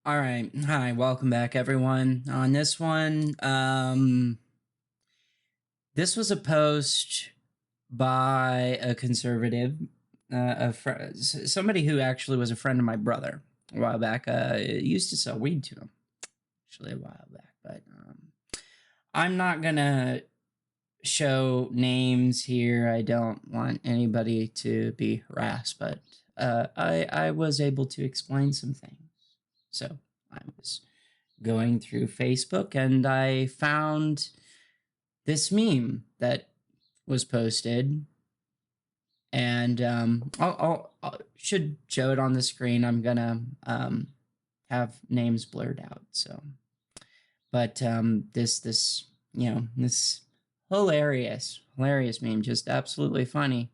All right. Hi, welcome back, everyone. On this one, this was a post by a conservative, somebody who actually was a friend of my brother a while back. Used to sell weed to him, actually, a while back. But I'm not going to show names here. I don't want anybody to be harassed, but I was able to explain some things. So I was going through Facebook and I found this meme that was posted, and I should show it on the screen. I'm gonna have names blurred out. So, but this hilarious meme, just absolutely funny.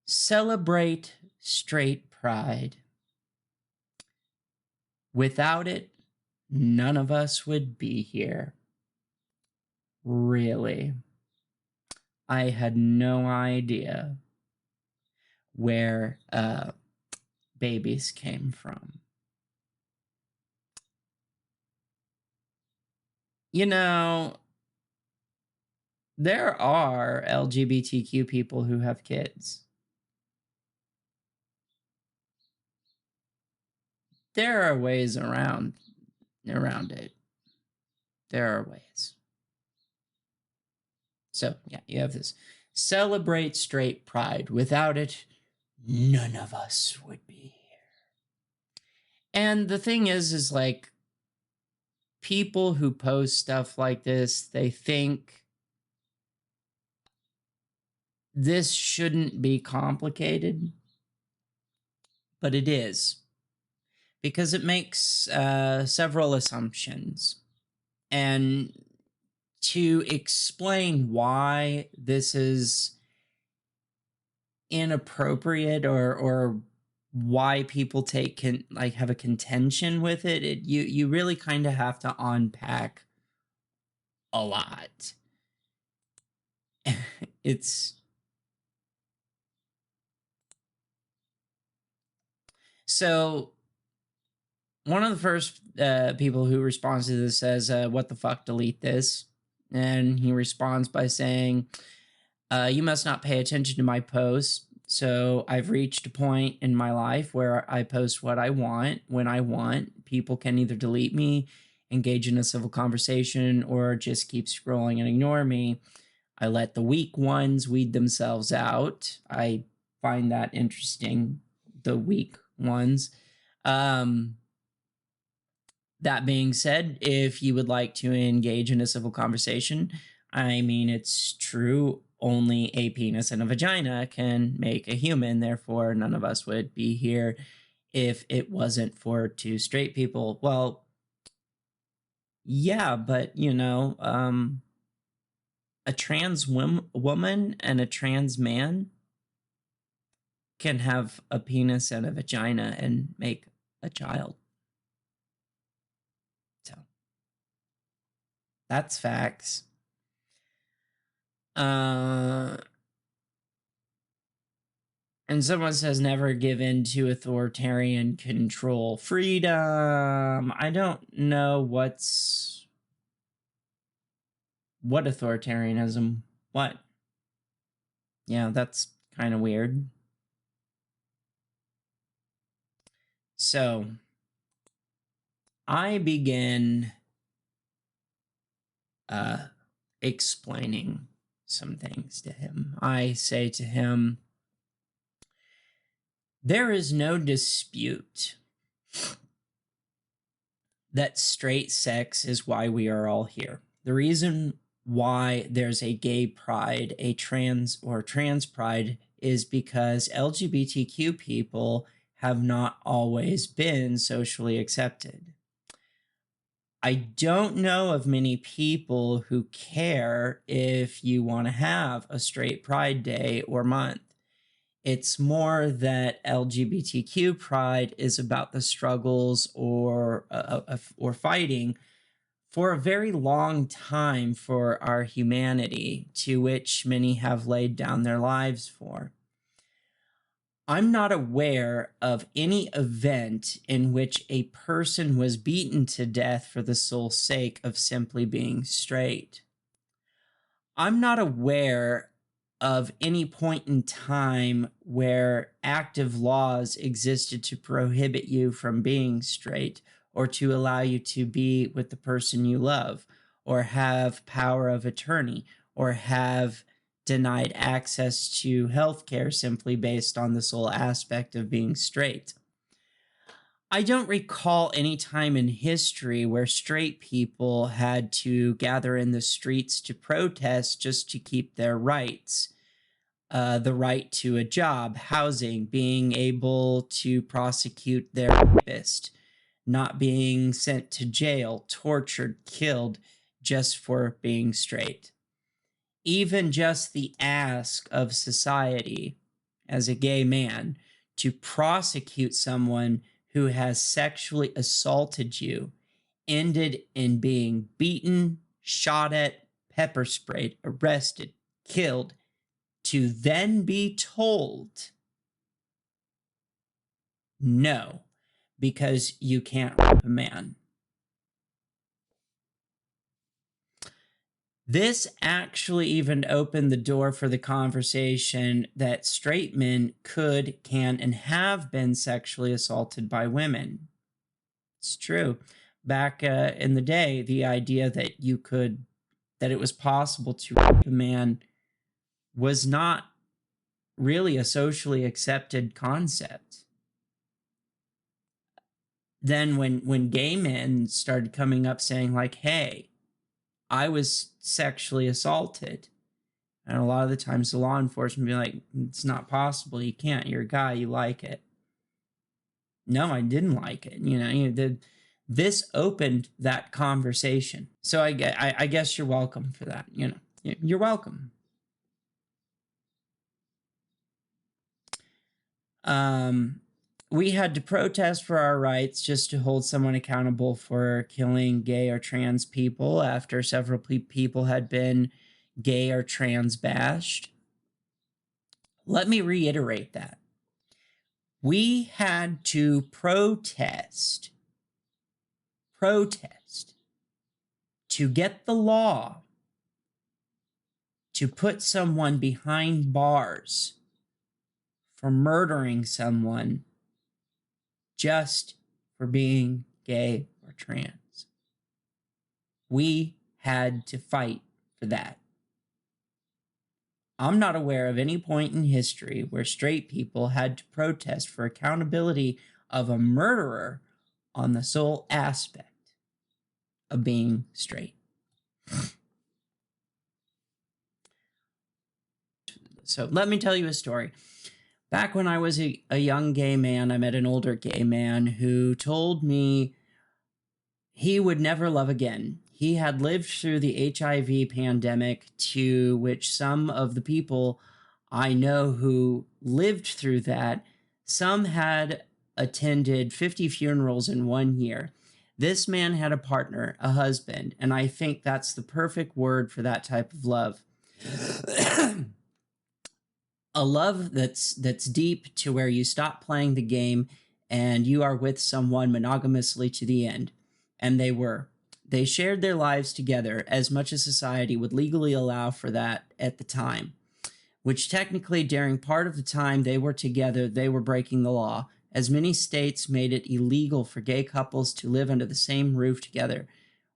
Celebrate straight pride. Without it, none of us would be here. Really? I had no idea where babies came from. There are LGBTQ people who have kids. There are ways around it. There are ways. So, yeah, you have this. Celebrate straight pride. Without it, none of us would be here. And the thing is like, people who post stuff like this, they think this shouldn't be complicated, but it is. Because it makes several assumptions. And to explain why this is inappropriate or why people have a contention with it, you really kind of have to unpack a lot. So one of the first people who responds to this says, what the fuck, delete this? And he responds by saying, you must not pay attention to my posts. So I've reached a point in my life where I post what I want, when I want. People can either delete me, engage in a civil conversation, or just keep scrolling and ignore me. I let the weak ones weed themselves out. I find that interesting, the weak ones. That being said, if you would like to engage in a civil conversation, I mean, it's true, only a penis and a vagina can make a human. Therefore, none of us would be here if it wasn't for two straight people. Well, yeah, but, a trans woman and a trans man can have a penis and a vagina and make a child. So that's facts. And someone says never give in to authoritarian control. Freedom. I don't know what authoritarianism. What? Yeah, that's kind of weird. So I begin explaining some things to him. I say to him, there is no dispute that straight sex is why we are all here. The reason why there's a gay pride, a trans pride, is because LGBTQ people have not always been socially accepted. I don't know of many people who care if you want to have a straight Pride Day or month. It's more that LGBTQ pride is about the struggles or fighting for a very long time for our humanity, to which many have laid down their lives for. I'm not aware of any event in which a person was beaten to death for the sole sake of simply being straight. I'm not aware of any point in time where active laws existed to prohibit you from being straight or to allow you to be with the person you love or have power of attorney or have denied access to healthcare simply based on the sole aspect of being straight. I don't recall any time in history where straight people had to gather in the streets to protest just to keep their rights. The right to a job, housing, being able to prosecute their rapist, not being sent to jail, tortured, killed just for being straight. Even just the ask of society as a gay man to prosecute someone who has sexually assaulted you ended in being beaten, shot at, pepper sprayed, arrested, killed, to then be told, no, because you can't rape a man. This actually even opened the door for the conversation that straight men could, can, and have been sexually assaulted by women. It's true. Back in the day, the idea that that it was possible to rape a man was not really a socially accepted concept. Then when gay men started coming up saying like, hey, I was sexually assaulted. And a lot of the times the law enforcement be like, it's not possible. You can't. You're a guy. You like it. No, I didn't like it. This opened that conversation. So I guess you're welcome for that. You're welcome. We had to protest for our rights just to hold someone accountable for killing gay or trans people after several people had been gay or trans bashed. Let me reiterate that. We had to protest to get the law to put someone behind bars for murdering someone just for being gay or trans. We had to fight for that. I'm not aware of any point in history where straight people had to protest for accountability of a murderer on the sole aspect of being straight. So let me tell you a story. Back when I was a young gay man, I met an older gay man who told me he would never love again. He had lived through the HIV pandemic, to which some of the people I know who lived through that, some had attended 50 funerals in 1 year. This man had a partner, a husband, and I think that's the perfect word for that type of love. A love that's deep to where you stop playing the game and you are with someone monogamously to the end. And they were. They shared their lives together as much as society would legally allow for that at the time, which technically during part of the time they were together, they were breaking the law, as many states made it illegal for gay couples to live under the same roof together,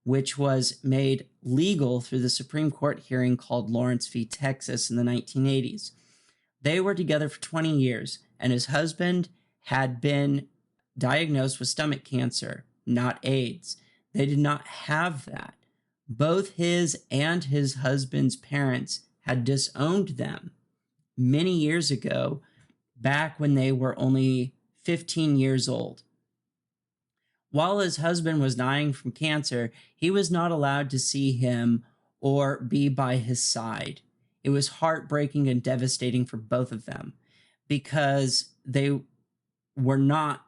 which was made legal through the Supreme Court hearing called Lawrence v. Texas in the 1980s. They were together for 20 years, and his husband had been diagnosed with stomach cancer, not AIDS. They did not have that. Both his and his husband's parents had disowned them many years ago, back when they were only 15 years old. While his husband was dying from cancer, he was not allowed to see him or be by his side. It was heartbreaking and devastating for both of them because they were not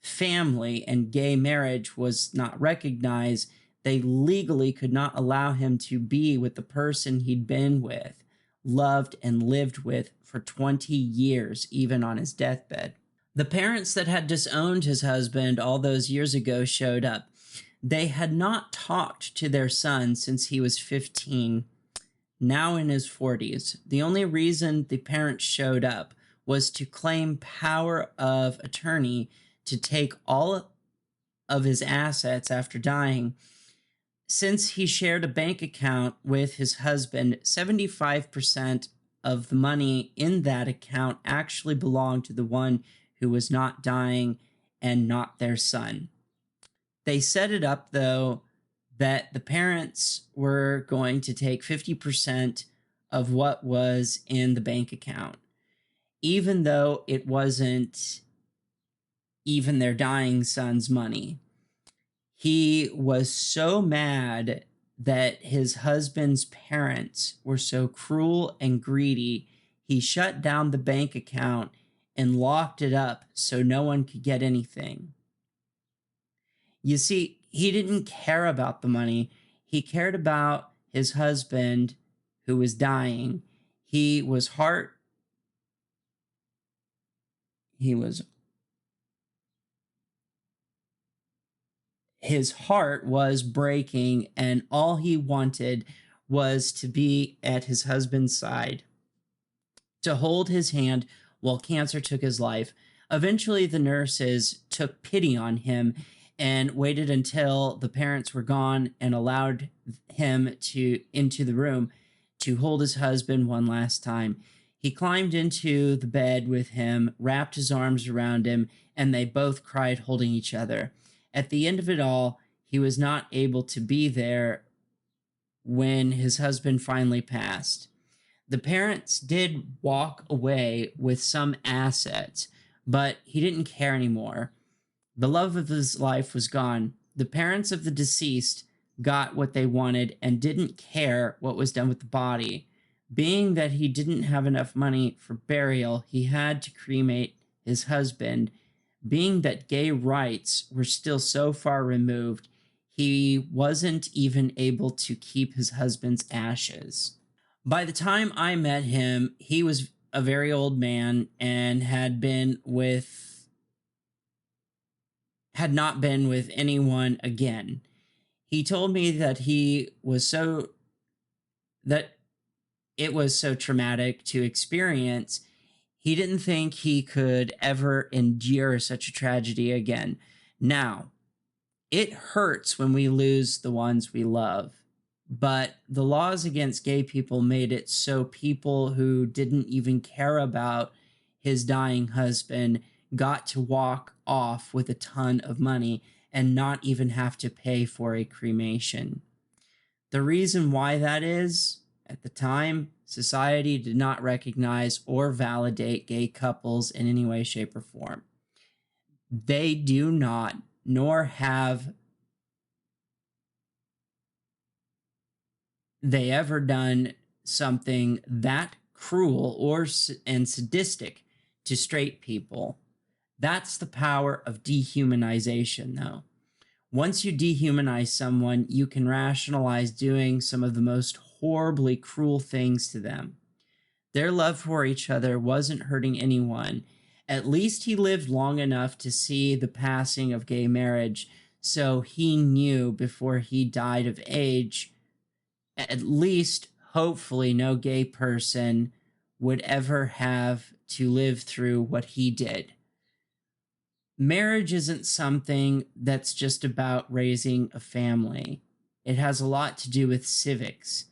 family and gay marriage was not recognized. They legally could not allow him to be with the person he'd been with, loved, and lived with for 20 years, even on his deathbed. The parents that had disowned his husband all those years ago showed up. They had not talked to their son since he was 15, now in his 40s. The only reason the parents showed up was to claim power of attorney to take all of his assets after dying. Since he shared a bank account with his husband, 75% of the money in that account actually belonged to the one who was not dying and not their son. They set it up, though, that the parents were going to take 50% of what was in the bank account, even though it wasn't even their dying son's money. He was so mad that his husband's parents were so cruel and greedy, he shut down the bank account and locked it up so no one could get anything. You see, he didn't care about the money. He cared about his husband who was dying. His heart was breaking, and all he wanted was to be at his husband's side, to hold his hand while cancer took his life. Eventually, the nurses took pity on him and waited until the parents were gone and allowed him into the room to hold his husband one last time. He climbed into the bed with him, wrapped his arms around him, and they both cried, holding each other. At the end of it all, he was not able to be there when his husband finally passed. The parents did walk away with some assets, but he didn't care anymore. The love of his life was gone. The parents of the deceased got what they wanted and didn't care what was done with the body. Being that he didn't have enough money for burial, he had to cremate his husband. Being that gay rights were still so far removed, he wasn't even able to keep his husband's ashes. By the time I met him, he was a very old man and had not been with anyone again. He told me that it was so traumatic to experience, he didn't think he could ever endure such a tragedy again. Now, it hurts when we lose the ones we love, but the laws against gay people made it so people who didn't even care about his dying husband got to walk off with a ton of money and not even have to pay for a cremation. The reason why that is, at the time, society did not recognize or validate gay couples in any way, shape, or form. They do not, nor have they ever done something that cruel and sadistic to straight people. That's the power of dehumanization, though. Once you dehumanize someone, you can rationalize doing some of the most horribly cruel things to them. Their love for each other wasn't hurting anyone. At least he lived long enough to see the passing of gay marriage, so he knew before he died of age, at least, hopefully, no gay person would ever have to live through what he did. Marriage isn't something that's just about raising a family. It has a lot to do with civics,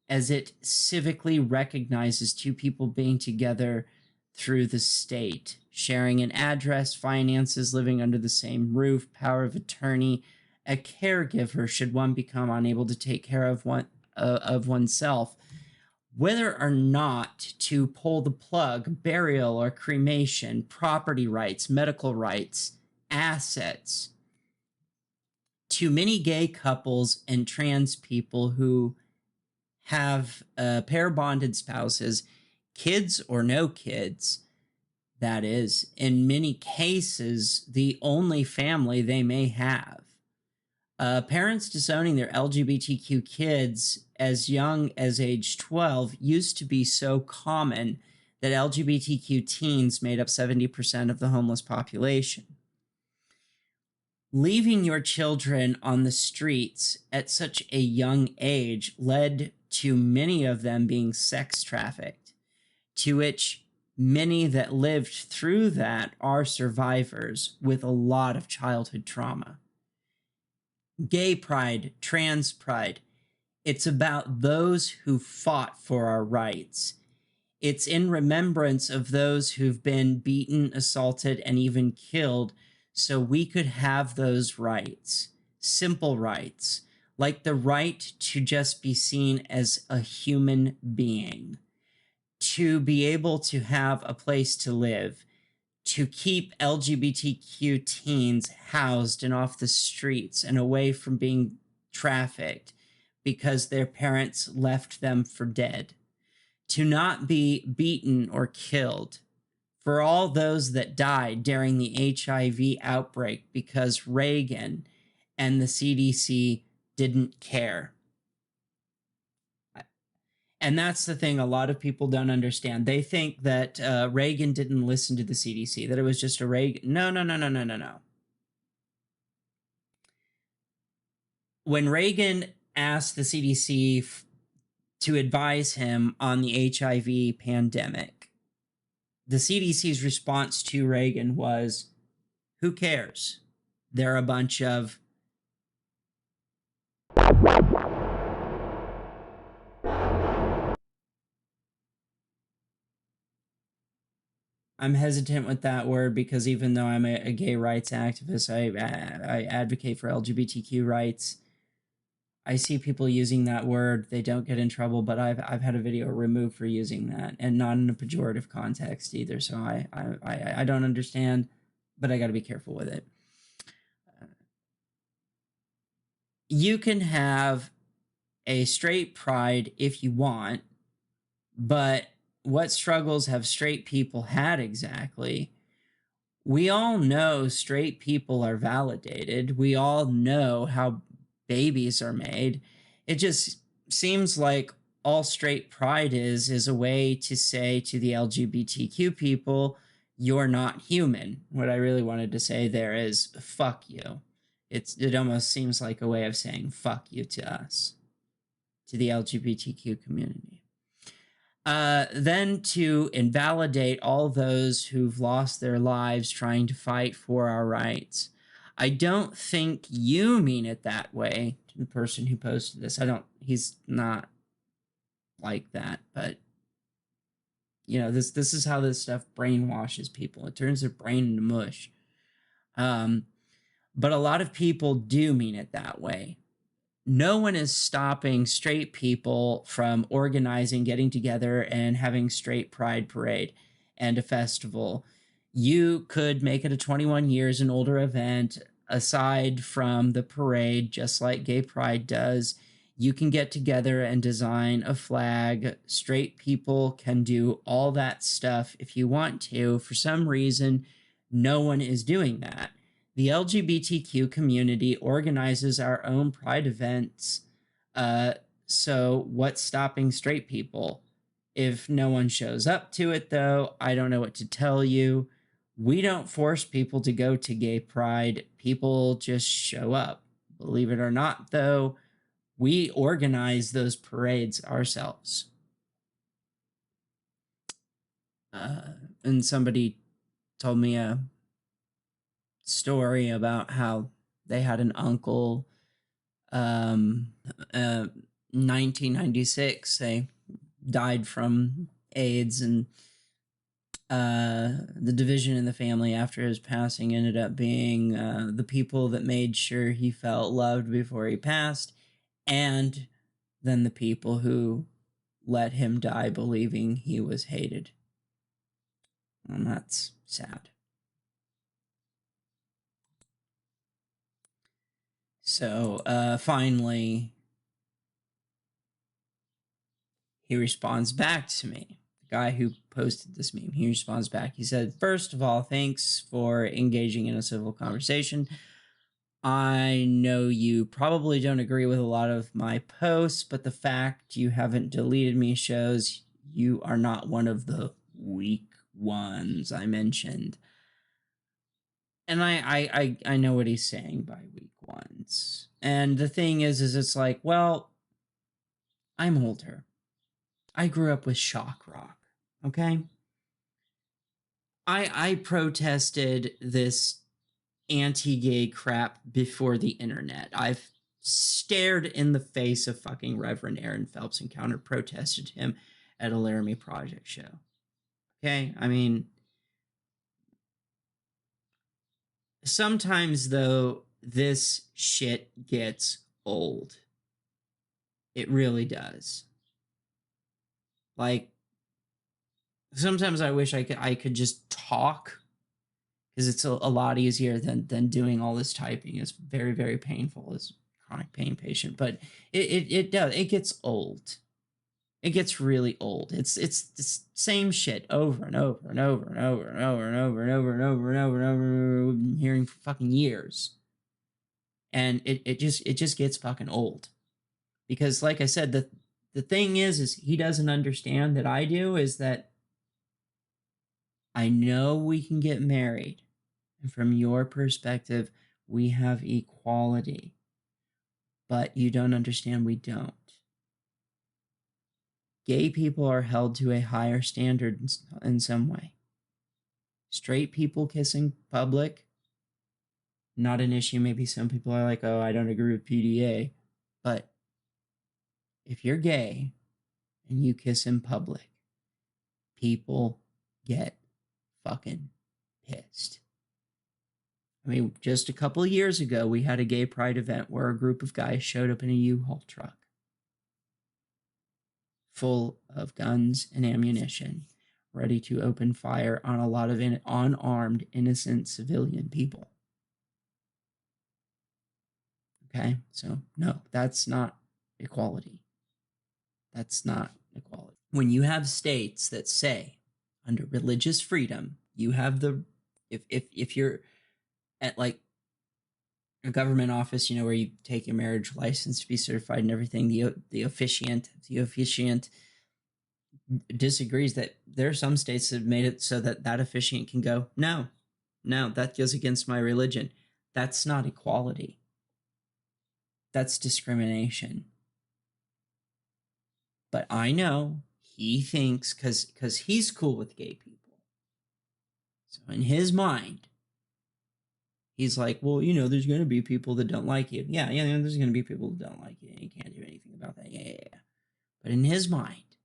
as it civically recognizes two people being together through the state, sharing an address, finances, living under the same roof, power of attorney, a caregiver should one become unable to take care of oneself, whether or not to pull the plug, burial or cremation, property rights, medical rights, assets. to many gay couples and trans people who have pair bonded spouses, kids or no kids, that is, in many cases, the only family they may have. Parents disowning their LGBTQ kids as young as age 12 used to be so common that LGBTQ teens made up 70% of the homeless population. Leaving your children on the streets at such a young age led to many of them being sex trafficked, to which many that lived through that are survivors with a lot of childhood trauma. Gay pride, trans pride, it's about those who fought for our rights. It's in remembrance of those who've been beaten, assaulted, and even killed so we could have those rights, simple rights, like the right to just be seen as a human being, to be able to have a place to live, to keep LGBTQ teens housed and off the streets and away from being trafficked because their parents left them for dead, to not be beaten or killed, for all those that died during the HIV outbreak because Reagan and the CDC didn't care. And that's the thing a lot of people don't understand. They think that Reagan didn't listen to the CDC, that it was just a Reagan. No. When Reagan asked the CDC to advise him on the HIV pandemic, the CDC's response to Reagan was, who cares? They're a bunch of... I'm hesitant with that word because even though I'm a gay rights activist, I advocate for LGBTQ rights. I see people using that word. They don't get in trouble, but I've had a video removed for using that, and not in a pejorative context either. So I don't understand, but I got to be careful with it. You can have a straight pride if you want, but what struggles have straight people had exactly? We all know straight people are validated. We all know how babies are made. It just seems like all straight pride is a way to say to the LGBTQ people, you're not human. What I really wanted to say there is fuck you. It almost seems like a way of saying fuck you to us, to the LGBTQ community. Then to invalidate all those who've lost their lives trying to fight for our rights. I don't think you mean it that way, to the person who posted this. He's not like that, but you know, this is how this stuff brainwashes people. It turns their brain into mush. But a lot of people do mean it that way. No one is stopping straight people from organizing, getting together, and having straight pride parade and a festival. You could make it a 21 years and older event aside from the parade, just like gay pride does. You can get together and design a flag. Straight people can do all that stuff if you want to. For some reason, no one is doing that. The LGBTQ community organizes our own pride events. So what's stopping straight people? If no one shows up to it, though, I don't know what to tell you. We don't force people to go to gay pride. People just show up. Believe it or not, though, we organize those parades ourselves. And somebody told me a story about how they had an uncle, 1996, they died from AIDS, and the division in the family after his passing ended up being the people that made sure he felt loved before he passed, and then the people who let him die believing he was hated. And that's sad. So finally, he responds back to me. The guy who posted this meme, he responds back. He said, "First of all, thanks for engaging in a civil conversation. I know you probably don't agree with a lot of my posts, but the fact you haven't deleted me shows you are not one of the weak ones I mentioned." And I know what he's saying by weak ones. And the thing is it's like, well, I'm older. I grew up with shock rock. Okay. I protested this anti-gay crap before the internet. I've stared in the face of fucking Reverend Aaron Phelps and counter protested him at a Laramie Project show. Okay. I mean, sometimes though, this shit gets old. It really does. Like, sometimes I wish I could just talk, because it's a lot easier than doing all this typing. It's very, very painful as a chronic pain patient, but it does. It gets old. It gets really old. It's the same shit over and over and over and over and over and over and over and over and over and over. We've been hearing for fucking years. And it just gets fucking old. Because like I said, the thing is he doesn't understand that I do, is that I know we can get married. And from your perspective, we have equality. But you don't understand we don't. Gay people are held to a higher standard in some way. Straight people kissing public, not an issue. Maybe some people are like, oh, I don't agree with PDA. But if you're gay and you kiss in public, people get fucking pissed. I mean, just a couple of years ago, we had a gay pride event where a group of guys showed up in a U-Haul truck full of guns and ammunition, ready to open fire on a lot of unarmed, innocent civilian people. Okay, so no, that's not equality. That's not equality. When you have states that say, under religious freedom, you have the, if you're at like a government office, you know, where you take your marriage license to be certified and everything, the officiant disagrees that there are some states that have made it so that officiant can go, no, that goes against my religion. That's not equality. That's discrimination. But I know he thinks, because he's cool with gay people. So in his mind, he's like, well, you know, there's going to be people that don't like you. Yeah, there's going to be people that don't like you, and you can't do anything about that. Yeah. But in his mind,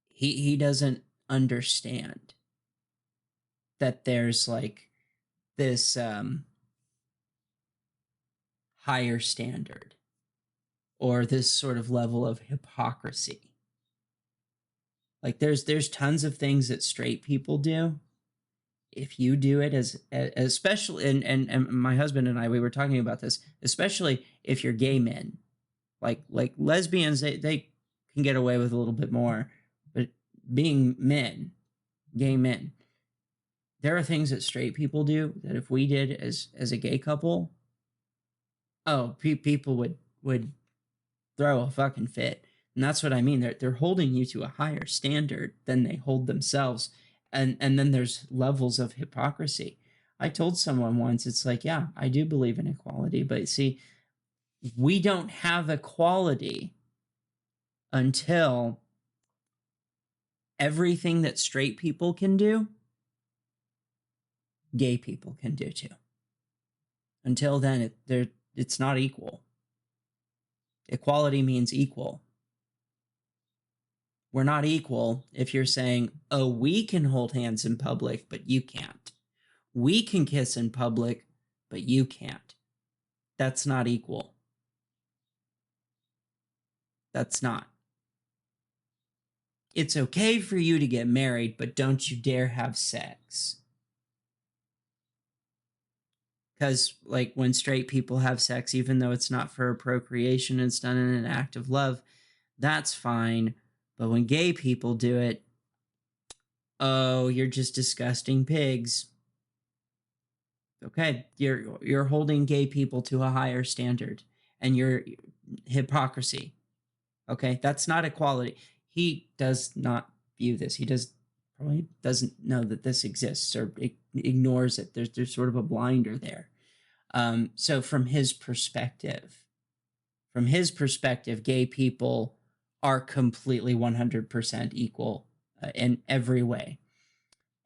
he doesn't understand that there's like this higher standard, or this sort of level of hypocrisy. Like there's tons of things that straight people do. If you do it as especially, and my husband and I, we were talking about this, especially if you're gay men, like lesbians, they can get away with a little bit more, but being men, gay men, there are things that straight people do that if we did as a gay couple, oh, people would throw a fucking fit. And that's what I mean. They're holding you to a higher standard than they hold themselves. And then there's levels of hypocrisy. I told someone once, it's like, yeah, I do believe in equality, but see, we don't have equality until everything that straight people can do, gay people can do too. Until then, it's not equal. Equality means equal. We're not equal if you're saying, oh, we can hold hands in public, but you can't. We can kiss in public, but you can't. That's not equal. That's not. It's okay for you to get married, but don't you dare have sex. because like when straight people have sex, even though it's not for procreation, it's done in an act of love, that's fine. But when gay people do it, oh, you're just disgusting pigs. Okay, you're holding gay people to a higher standard, and you're hypocrisy. Okay, that's not equality. He does not view this. He probably doesn't know that this exists, or ignores it. There's sort of a blinder there. So from his perspective, gay people are completely 100% equal in every way.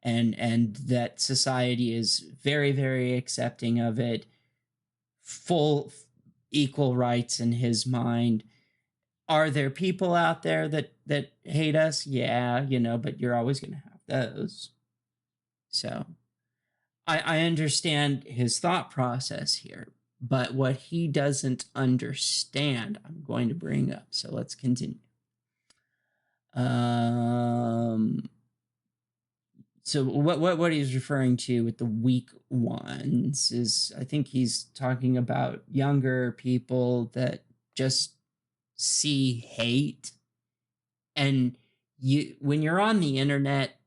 And that society is very, very accepting of it, full equal rights in his mind. Are there people out there that hate us? Yeah, but you're always going to have those. So I understand his thought process here, but what he doesn't understand, I'm going to bring up. So let's continue. So what he's referring to with the weak ones is, I think he's talking about younger people that just see hate. And when you're on the internet,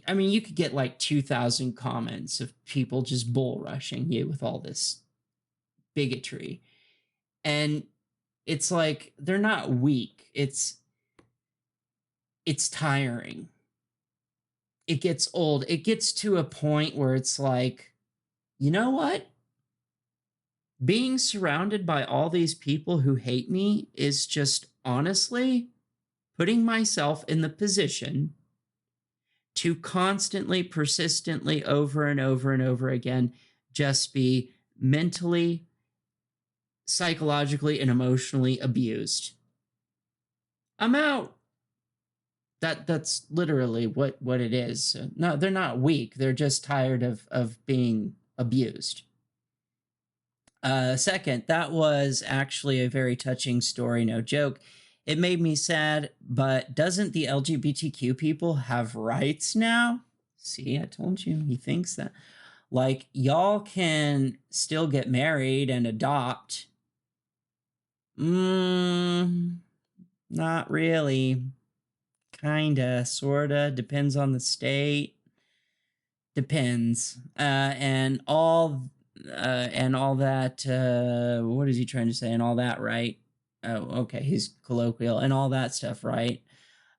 I mean, you could get like 2,000 comments of people just bull rushing you with all this bigotry. And it's like, they're not weak. It's tiring. It gets old. It gets to a point where it's like, you know what? Being surrounded by all these people who hate me is just honestly putting myself in the position to constantly, persistently, over and over and over again, just be mentally, psychologically, and emotionally abused. I'm out. That's literally what it is. No, they're not weak. They're just tired of being abused. Second, that was actually a very touching story, no joke. It made me sad, but doesn't the LGBTQ people have rights now? See, I told you, he thinks that. Like, y'all can still get married and adopt. Not really. Kinda, sorta, depends on the state. Depends. And all that, what is he trying to say? And all that, right? Oh, okay, he's colloquial and all that stuff, right?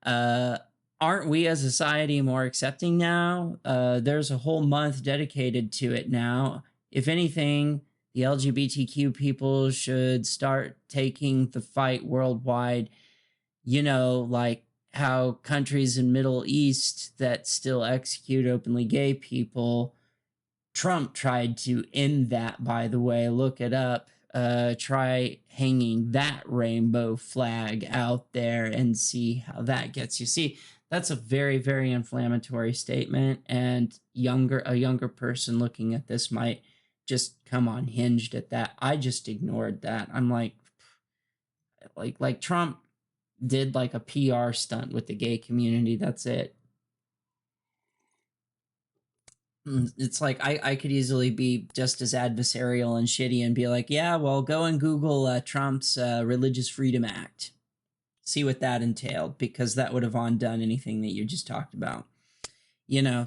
Aren't we as a society more accepting now? There's a whole month dedicated to it now. If anything, the LGBTQ people should start taking the fight worldwide. Like how countries in Middle East that still execute openly gay people, Trump tried to end that, by the way. Look it up. Try hanging that rainbow flag out there and see how that gets you. See, that's a very, very inflammatory statement, and a younger person looking at this might just come unhinged at that. I just ignored that. I'm like Trump did like a PR stunt with the gay community. That's it. It's like I could easily be just as adversarial and shitty and be like, yeah, well, go and Google Trump's Religious Freedom Act. See what that entailed, because that would have undone anything that you just talked about.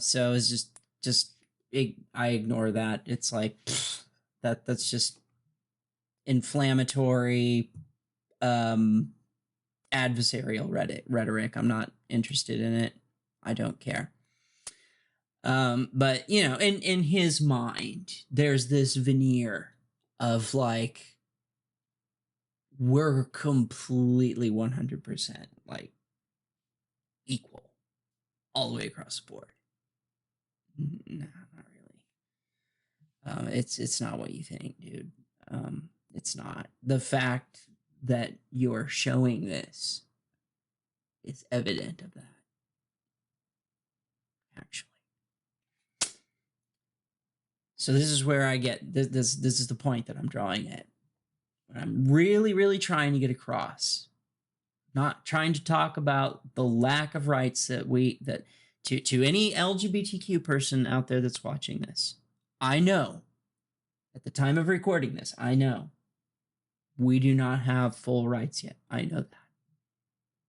So it's I ignore that. It's like, that's just inflammatory, adversarial rhetoric. I'm not interested in it. I don't care. But in his mind, there's this veneer of like, we're completely 100% like equal all the way across the board. No, not really. It's not what you think, dude. It's not. The fact that you're showing this is evident of that, actually. So this is where I get this is the point that I'm drawing at. What I'm really, really trying to get across. Not trying to talk about the lack of rights that to any LGBTQ person out there that's watching this. I know, at the time of recording this, I know we do not have full rights yet. I know that.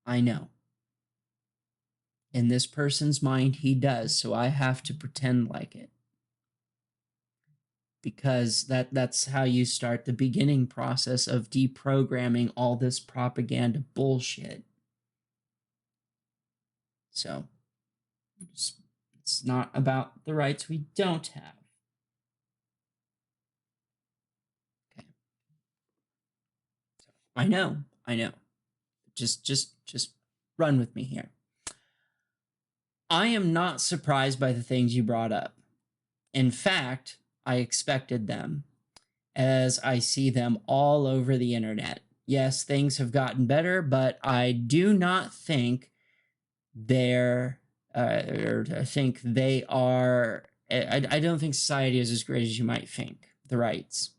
I know. In this person's mind, he does, so I have to pretend like it. Because that's how you start the beginning process of deprogramming all this propaganda bullshit. So it's not about the rights we don't have. Okay. So, I know. Just run with me here. I am not surprised by the things you brought up. In fact, I expected them, as I see them all over the internet. Yes, things have gotten better, but I do not think they're, or I think they are, I don't think society is as great as you might think, the rights.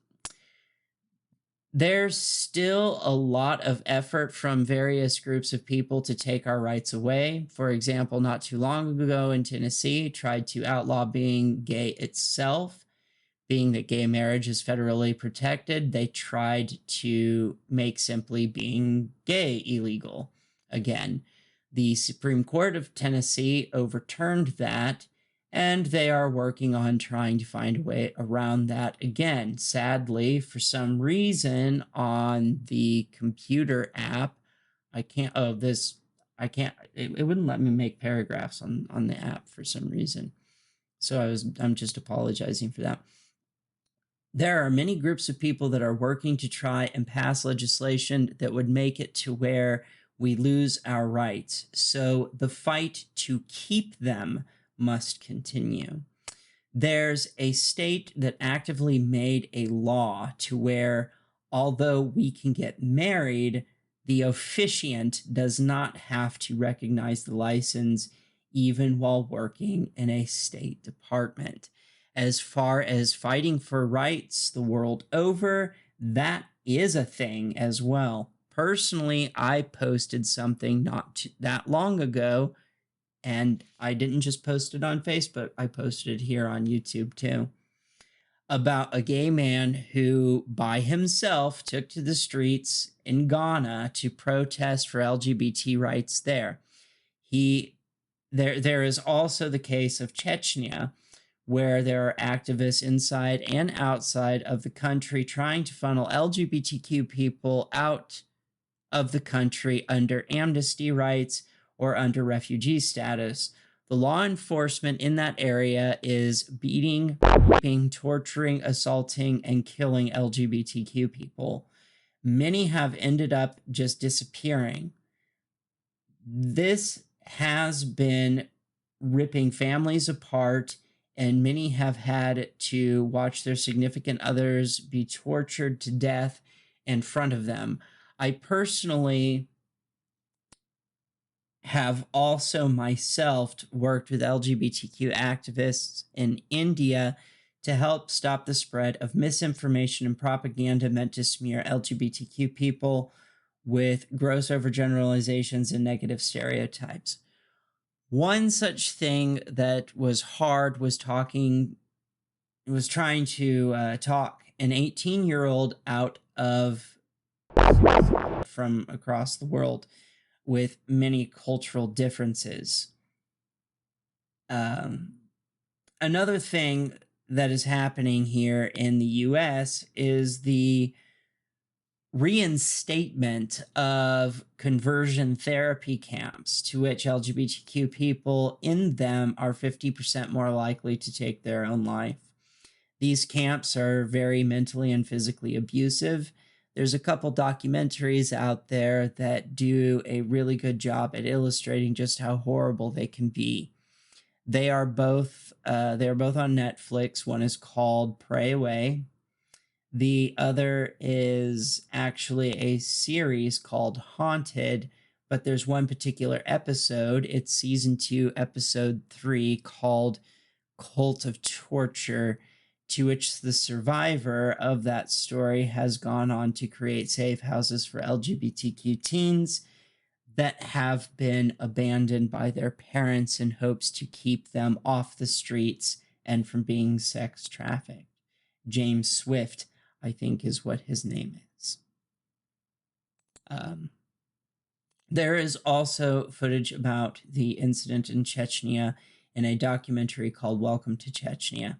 There's still a lot of effort from various groups of people to take our rights away. For example, not too long ago in Tennessee, tried to outlaw being gay itself. Being that gay marriage is federally protected, they tried to make simply being gay illegal again. The Supreme Court of Tennessee overturned that, and they are working on trying to find a way around that again. Sadly, for some reason on the computer app, it wouldn't let me make paragraphs on the app for some reason. So I'm just apologizing for that. There are many groups of people that are working to try and pass legislation that would make it to where we lose our rights. So the fight to keep them must continue. There's a state that actively made a law to where, although we can get married, the officiant does not have to recognize the license even while working in a state department. As far as fighting for rights the world over, that is a thing as well. Personally, I posted something not that long ago, and I didn't just post it on Facebook, I posted it here on YouTube too, about a gay man who by himself took to the streets in Ghana to protest for LGBT rights there. There is also the case of Chechnya, where there are activists inside and outside of the country trying to funnel LGBTQ people out of the country under amnesty rights or under refugee status. The law enforcement in that area is beating, raping, torturing, assaulting, and killing LGBTQ people. Many have ended up just disappearing. This has been ripping families apart, and many have had to watch their significant others be tortured to death in front of them. I personally have also myself worked with LGBTQ activists in India to help stop the spread of misinformation and propaganda meant to smear LGBTQ people with gross overgeneralizations and negative stereotypes. One such thing that was hard was trying to talk an 18-year-old out of from across the world with many cultural differences. Another thing that is happening here in the US is the reinstatement of conversion therapy camps, to which LGBTQ people in them are 50% more likely to take their own life. These camps are very mentally and physically abusive. There's a couple documentaries out there that do a really good job at illustrating just how horrible they can be. They are both on Netflix. One is called Pray Away. The other is actually a series called Haunted, but there's one particular episode. It's season 2, episode 3, called Cult of Torture, to which the survivor of that story has gone on to create safe houses for LGBTQ teens that have been abandoned by their parents in hopes to keep them off the streets and from being sex trafficked. James Swift, I think, is what his name is. There is also footage about the incident in Chechnya in a documentary called Welcome to Chechnya.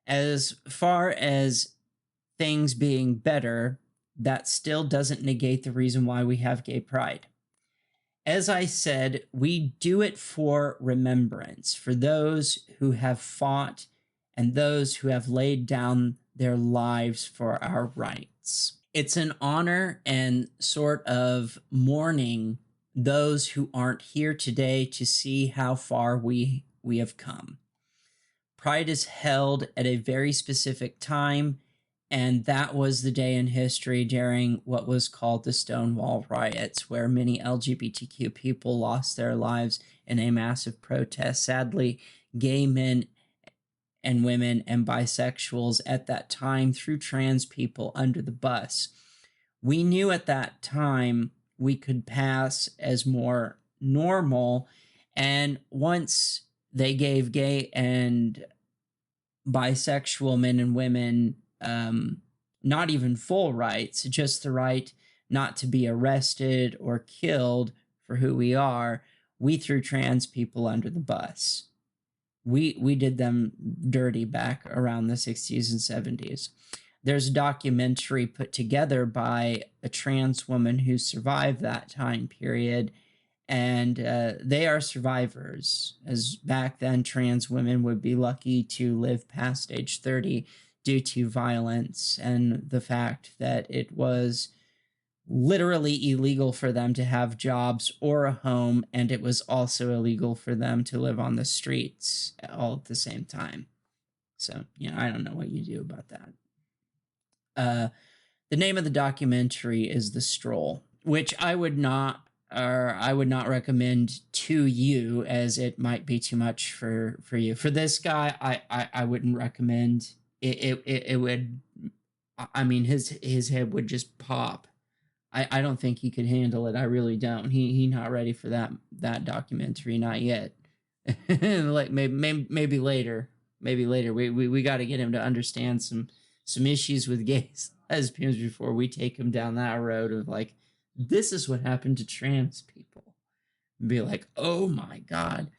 As far as things being better, that still doesn't negate the reason why we have gay pride. As I said, we do it for remembrance, for those who have fought and those who have laid down their lives for our rights. It's an honor and sort of mourning those who aren't here today to see how far we have come. Pride is held at a very specific time, and that was the day in history during what was called the Stonewall riots, where many LGBTQ people lost their lives in a massive protest. Sadly, gay men and women and bisexuals at that time threw trans people under the bus. We knew at that time we could pass as more normal, and once they gave gay and bisexual men and women not even full rights, just the right not to be arrested or killed for who we are, we threw trans people under the bus. We did them dirty back around the 60s and 70s. There's a documentary put together by a trans woman who survived that time period, and they are survivors, as back then trans women would be lucky to live past age 30 due to violence and the fact that it was literally illegal for them to have jobs or a home, and it was also illegal for them to live on the streets all at the same time. So, I don't know what you do about that. The name of the documentary is The Stroll, which I would not recommend to you, as it might be too much for you. For this guy, I wouldn't recommend it. It would, I mean, his head would just pop. I don't think he could handle it. I really don't. He not ready for that documentary, not yet. Like maybe later. Maybe later. We got to get him to understand some issues with gays lesbians before we take him down that road of like, this is what happened to trans people. And be like, oh my God.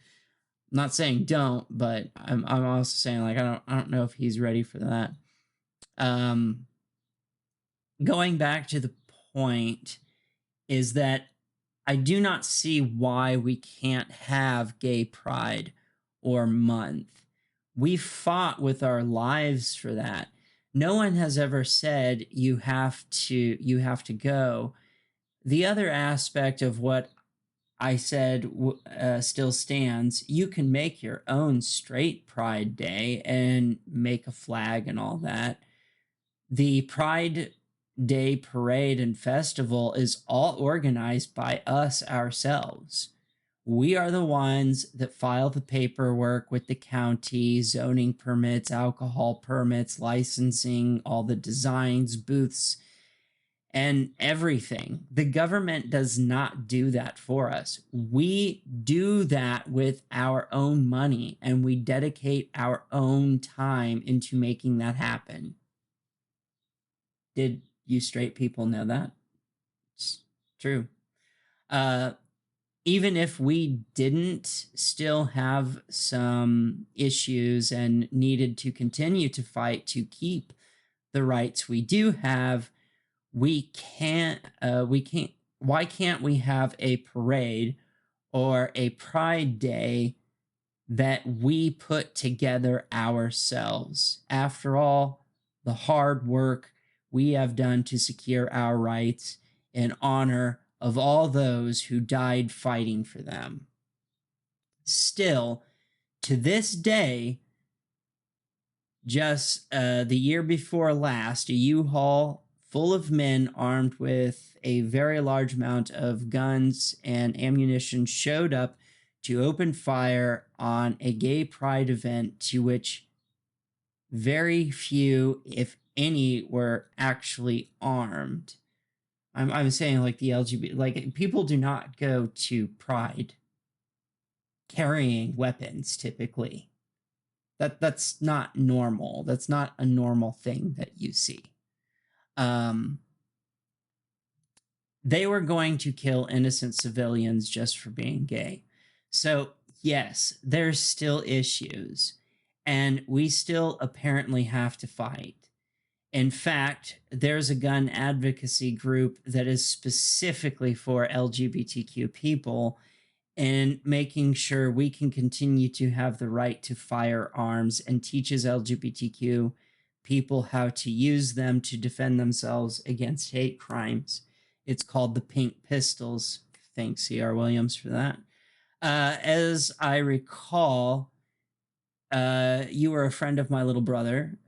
I'm not saying don't, but I'm also saying like I don't know if he's ready for that. Going back to the point is that I do not see why we can't have gay pride or month. We fought with our lives for that. No one has ever said you have to go. The other aspect of what I said still stands. You can make your own straight Pride Day and make a flag and all that. The Pride Day parade and festival is all organized by us ourselves. We are the ones that file the paperwork with the county, zoning permits, alcohol permits, licensing, all the designs, booths, and everything. The government does not do that for us. We do that with our own money, and we dedicate our own time into making that happen. Did you straight people know that? It's true. Even if we didn't still have some issues and needed to continue to fight to keep the rights we do have, why can't we have a parade or a Pride Day that we put together ourselves? After all, the hard work we have done to secure our rights in honor of all those who died fighting for them. Still, to this day, just the year before last, a U-Haul full of men armed with a very large amount of guns and ammunition showed up to open fire on a gay pride event to which very few, if any, were actually armed. I'm saying like the LGBT, like people do not go to Pride carrying weapons typically. That's not normal. That's not a normal thing that you see. They were going to kill innocent civilians just for being gay. So, yes, there's still issues, and we still apparently have to fight. In fact, there's a gun advocacy group that is specifically for LGBTQ people and making sure we can continue to have the right to firearms and teaches LGBTQ people how to use them to defend themselves against hate crimes. It's called the Pink Pistols. Thanks, C.R. Williams, for that. As I recall, you were a friend of my little brother.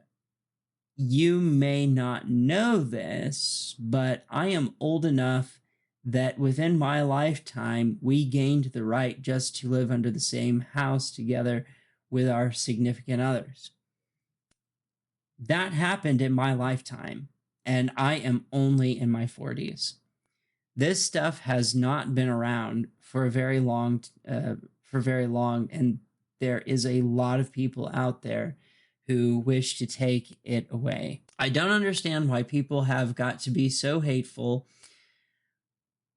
You may not know this, but I am old enough that within my lifetime, we gained the right just to live under the same house together with our significant others. That happened in my lifetime, and I am only in my 40s. This stuff has not been around for very long, and there is a lot of people out there who wish to take it away. I don't understand why people have got to be so hateful,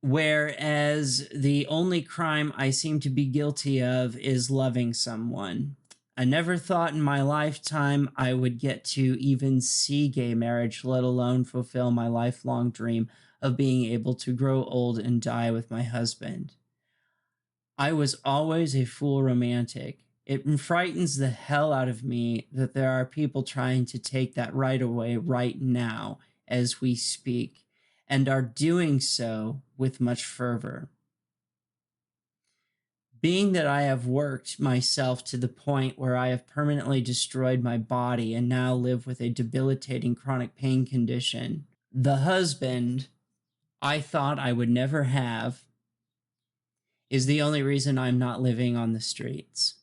whereas the only crime I seem to be guilty of is loving someone. I never thought in my lifetime I would get to even see gay marriage, let alone fulfill my lifelong dream of being able to grow old and die with my husband. I was always a fool romantic. It frightens the hell out of me that there are people trying to take that right away right now as we speak, and are doing so with much fervor. Being that I have worked myself to the point where I have permanently destroyed my body and now live with a debilitating chronic pain condition, the husband I thought I would never have is the only reason I'm not living on the streets.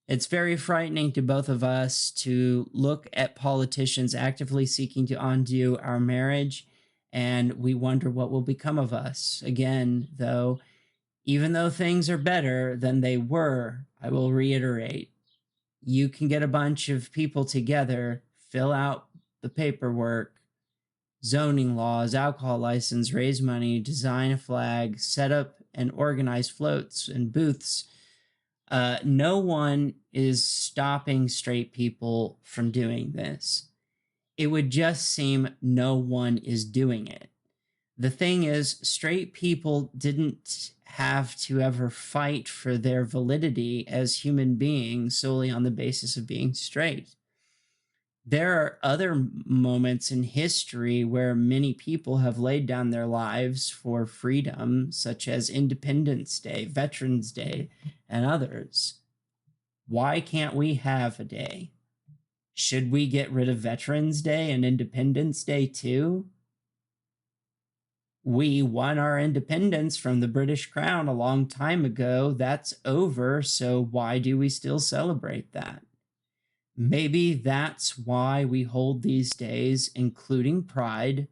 It's very frightening to both of us to look at politicians actively seeking to undo our marriage, and we wonder what will become of us. Again, though, even though things are better than they were, I will reiterate, you can get a bunch of people together, fill out the paperwork, zoning laws, alcohol license, raise money, design a flag, set up and organize floats and booths. No one is stopping straight people from doing this. It would just seem no one is doing it. The thing is, straight people didn't have to ever fight for their validity as human beings solely on the basis of being straight. There are other moments in history where many people have laid down their lives for freedom, such as Independence Day, Veterans Day, and others. Why can't we have a day? Should we get rid of Veterans Day and Independence Day too? We won our independence from the British Crown a long time ago. That's over, so why do we still celebrate that? Maybe that's why we hold these days, including Pride.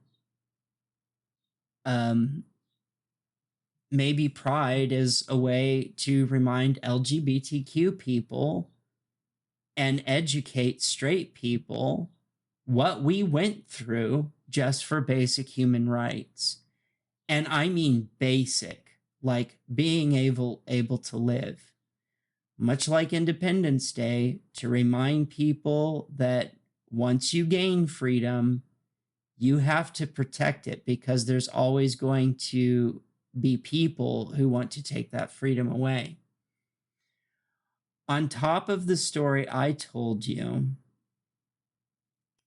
Maybe Pride is a way to remind LGBTQ people and educate straight people what we went through just for basic human rights. And I mean basic, like being able to live. Much like Independence Day, to remind people that once you gain freedom, you have to protect it, because there's always going to be people who want to take that freedom away. On top of the story I told you,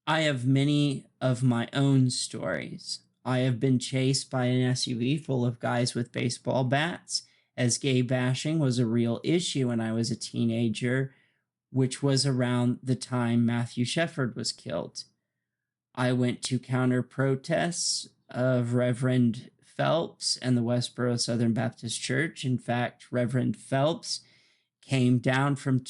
I have many of my own stories. I have been chased by an SUV full of guys with baseball bats, as gay bashing was a real issue when I was a teenager, which was around the time Matthew Shepard was killed. I went to counter protests of Reverend Phelps and the Westboro Southern Baptist Church. In fact, Reverend Phelps came down from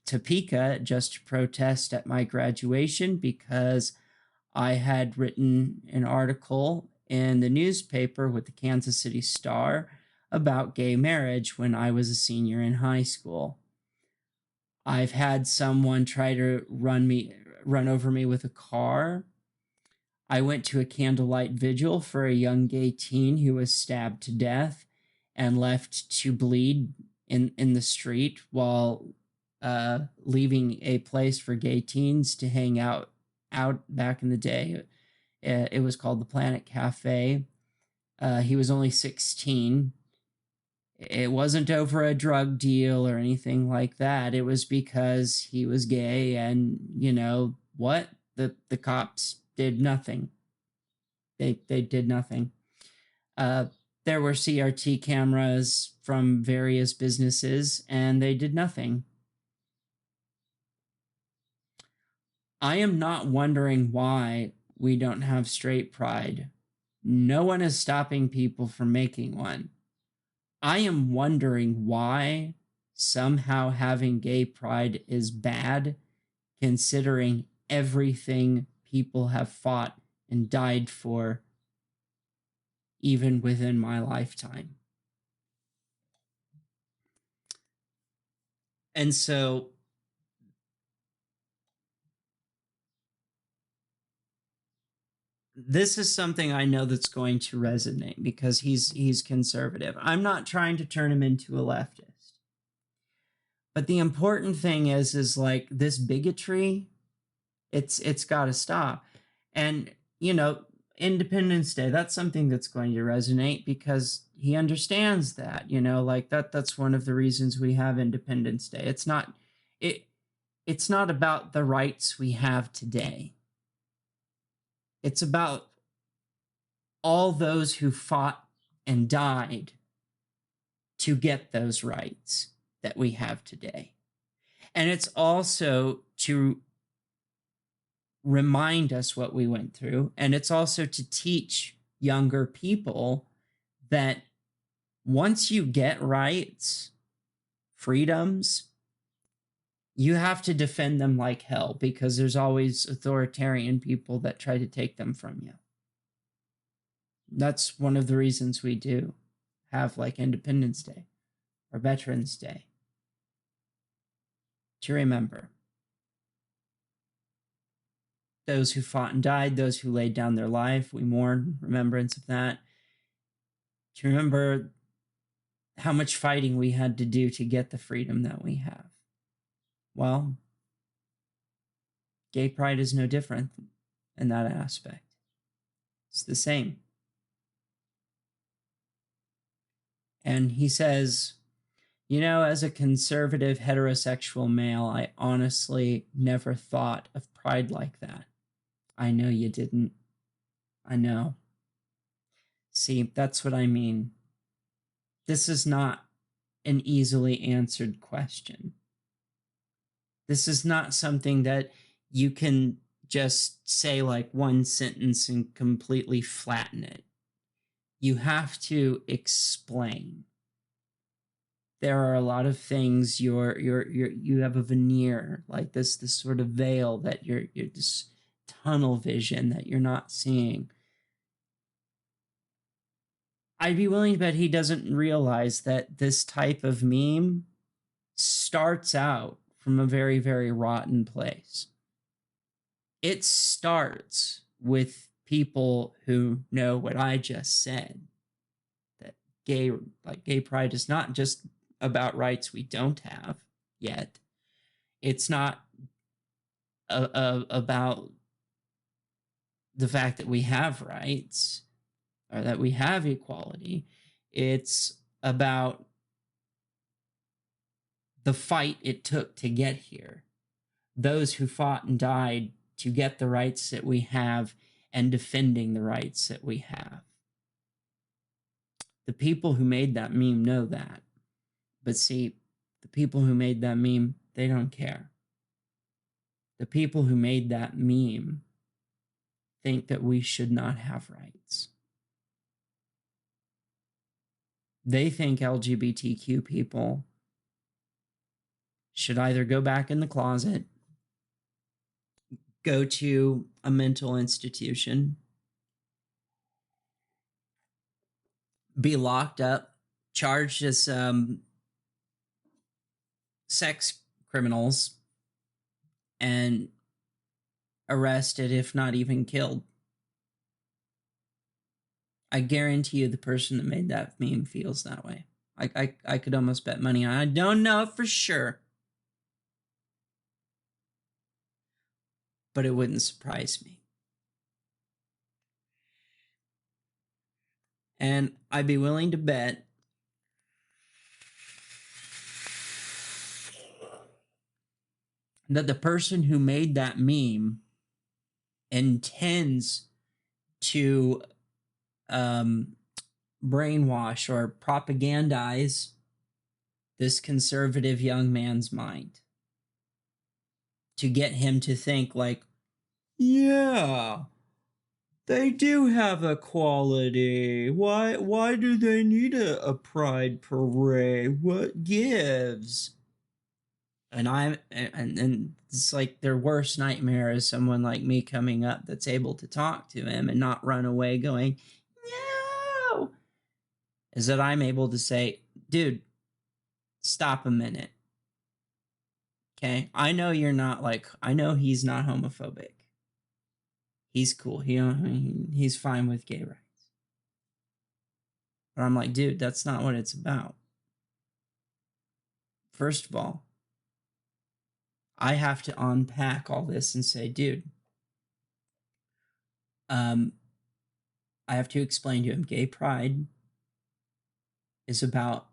Topeka just to protest at my graduation because I had written an article in the newspaper with the Kansas City Star about gay marriage when I was a senior in high school. I've had someone try to run over me with a car. I went to a candlelight vigil for a young gay teen who was stabbed to death and left to bleed in the street while leaving a place for gay teens to hang out back in the day. It was called the Planet Cafe. He was only 16. It wasn't over a drug deal or anything like that. It was because he was gay, and you know what? The cops did nothing. They did nothing. There were CRT cameras from various businesses, and they did nothing. I am not wondering why we don't have straight pride. No one is stopping people from making one. I am wondering why somehow having gay pride is bad, considering everything people have fought and died for, even within my lifetime. And so this is something I know that's going to resonate because he's conservative. I'm not trying to turn him into a leftist. But the important thing is like this bigotry, it's got to stop. And you know, Independence Day, that's something that's going to resonate because he understands that, you know, like that's one of the reasons we have Independence Day. It's not about the rights we have today. It's about all those who fought and died to get those rights that we have today. And it's also to remind us what we went through. And it's also to teach younger people that once you get rights, freedoms, you have to defend them like hell because there's always authoritarian people that try to take them from you. That's one of the reasons we do have like Independence Day or Veterans Day. To remember those who fought and died, those who laid down their life, we mourn remembrance of that. To remember how much fighting we had to do to get the freedom that we have. Well, gay pride is no different in that aspect. It's the same. And he says, you know, as a conservative heterosexual male, I honestly never thought of pride like that. I know you didn't. I know. See, that's what I mean. This is not an easily answered question. This is not something that you can just say like one sentence and completely flatten it. You have to explain. There are a lot of things you have a veneer, like this sort of veil that you're this tunnel vision that you're not seeing. I'd be willing to bet he doesn't realize that this type of meme starts out from a very, very rotten place. It starts with people who know what I just said, that gay pride is not just about rights we don't have yet. It's not about the fact that we have rights or that we have equality. It's about the fight it took to get here. Those who fought and died to get the rights that we have and defending the rights that we have. The people who made that meme know that. But see, the people who made that meme, they don't care. The people who made that meme think that we should not have rights. They think LGBTQ people should either go back in the closet, go to a mental institution, be locked up, charged as sex criminals and arrested, if not even killed. I guarantee you the person that made that meme feels that way. I could almost bet money on it. I don't know for sure, but it wouldn't surprise me. And I'd be willing to bet that the person who made that meme intends to brainwash or propagandize this conservative young man's mind to get him to think like, yeah, they do have equality. Why do they need a pride parade? What gives? And it's like their worst nightmare is someone like me coming up that's able to talk to him and not run away going, no, is that I'm able to say, dude, stop a minute. Okay, I know you're not like, I know he's not homophobic. He's cool. He's fine with gay rights. But I'm like, dude, that's not what it's about. First of all, I have to unpack all this and say, dude, I have to explain to him gay pride is about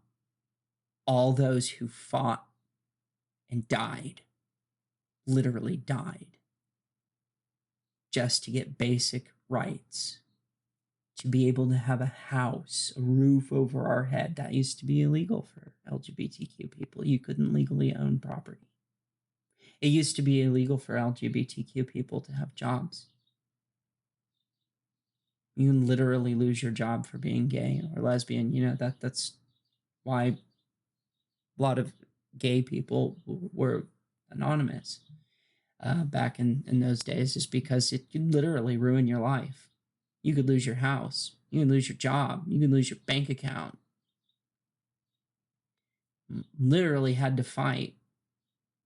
all those who fought and died, literally died, just to get basic rights, to be able to have a house, a roof over our head. That used to be illegal for LGBTQ people. You couldn't legally own property. It used to be illegal for LGBTQ people to have jobs. You can literally lose your job for being gay or lesbian. You know, that's why a lot of gay people were anonymous back in those days, is because it could literally ruin your life. You could lose your house. You can lose your job. You can lose your bank account. Literally had to fight.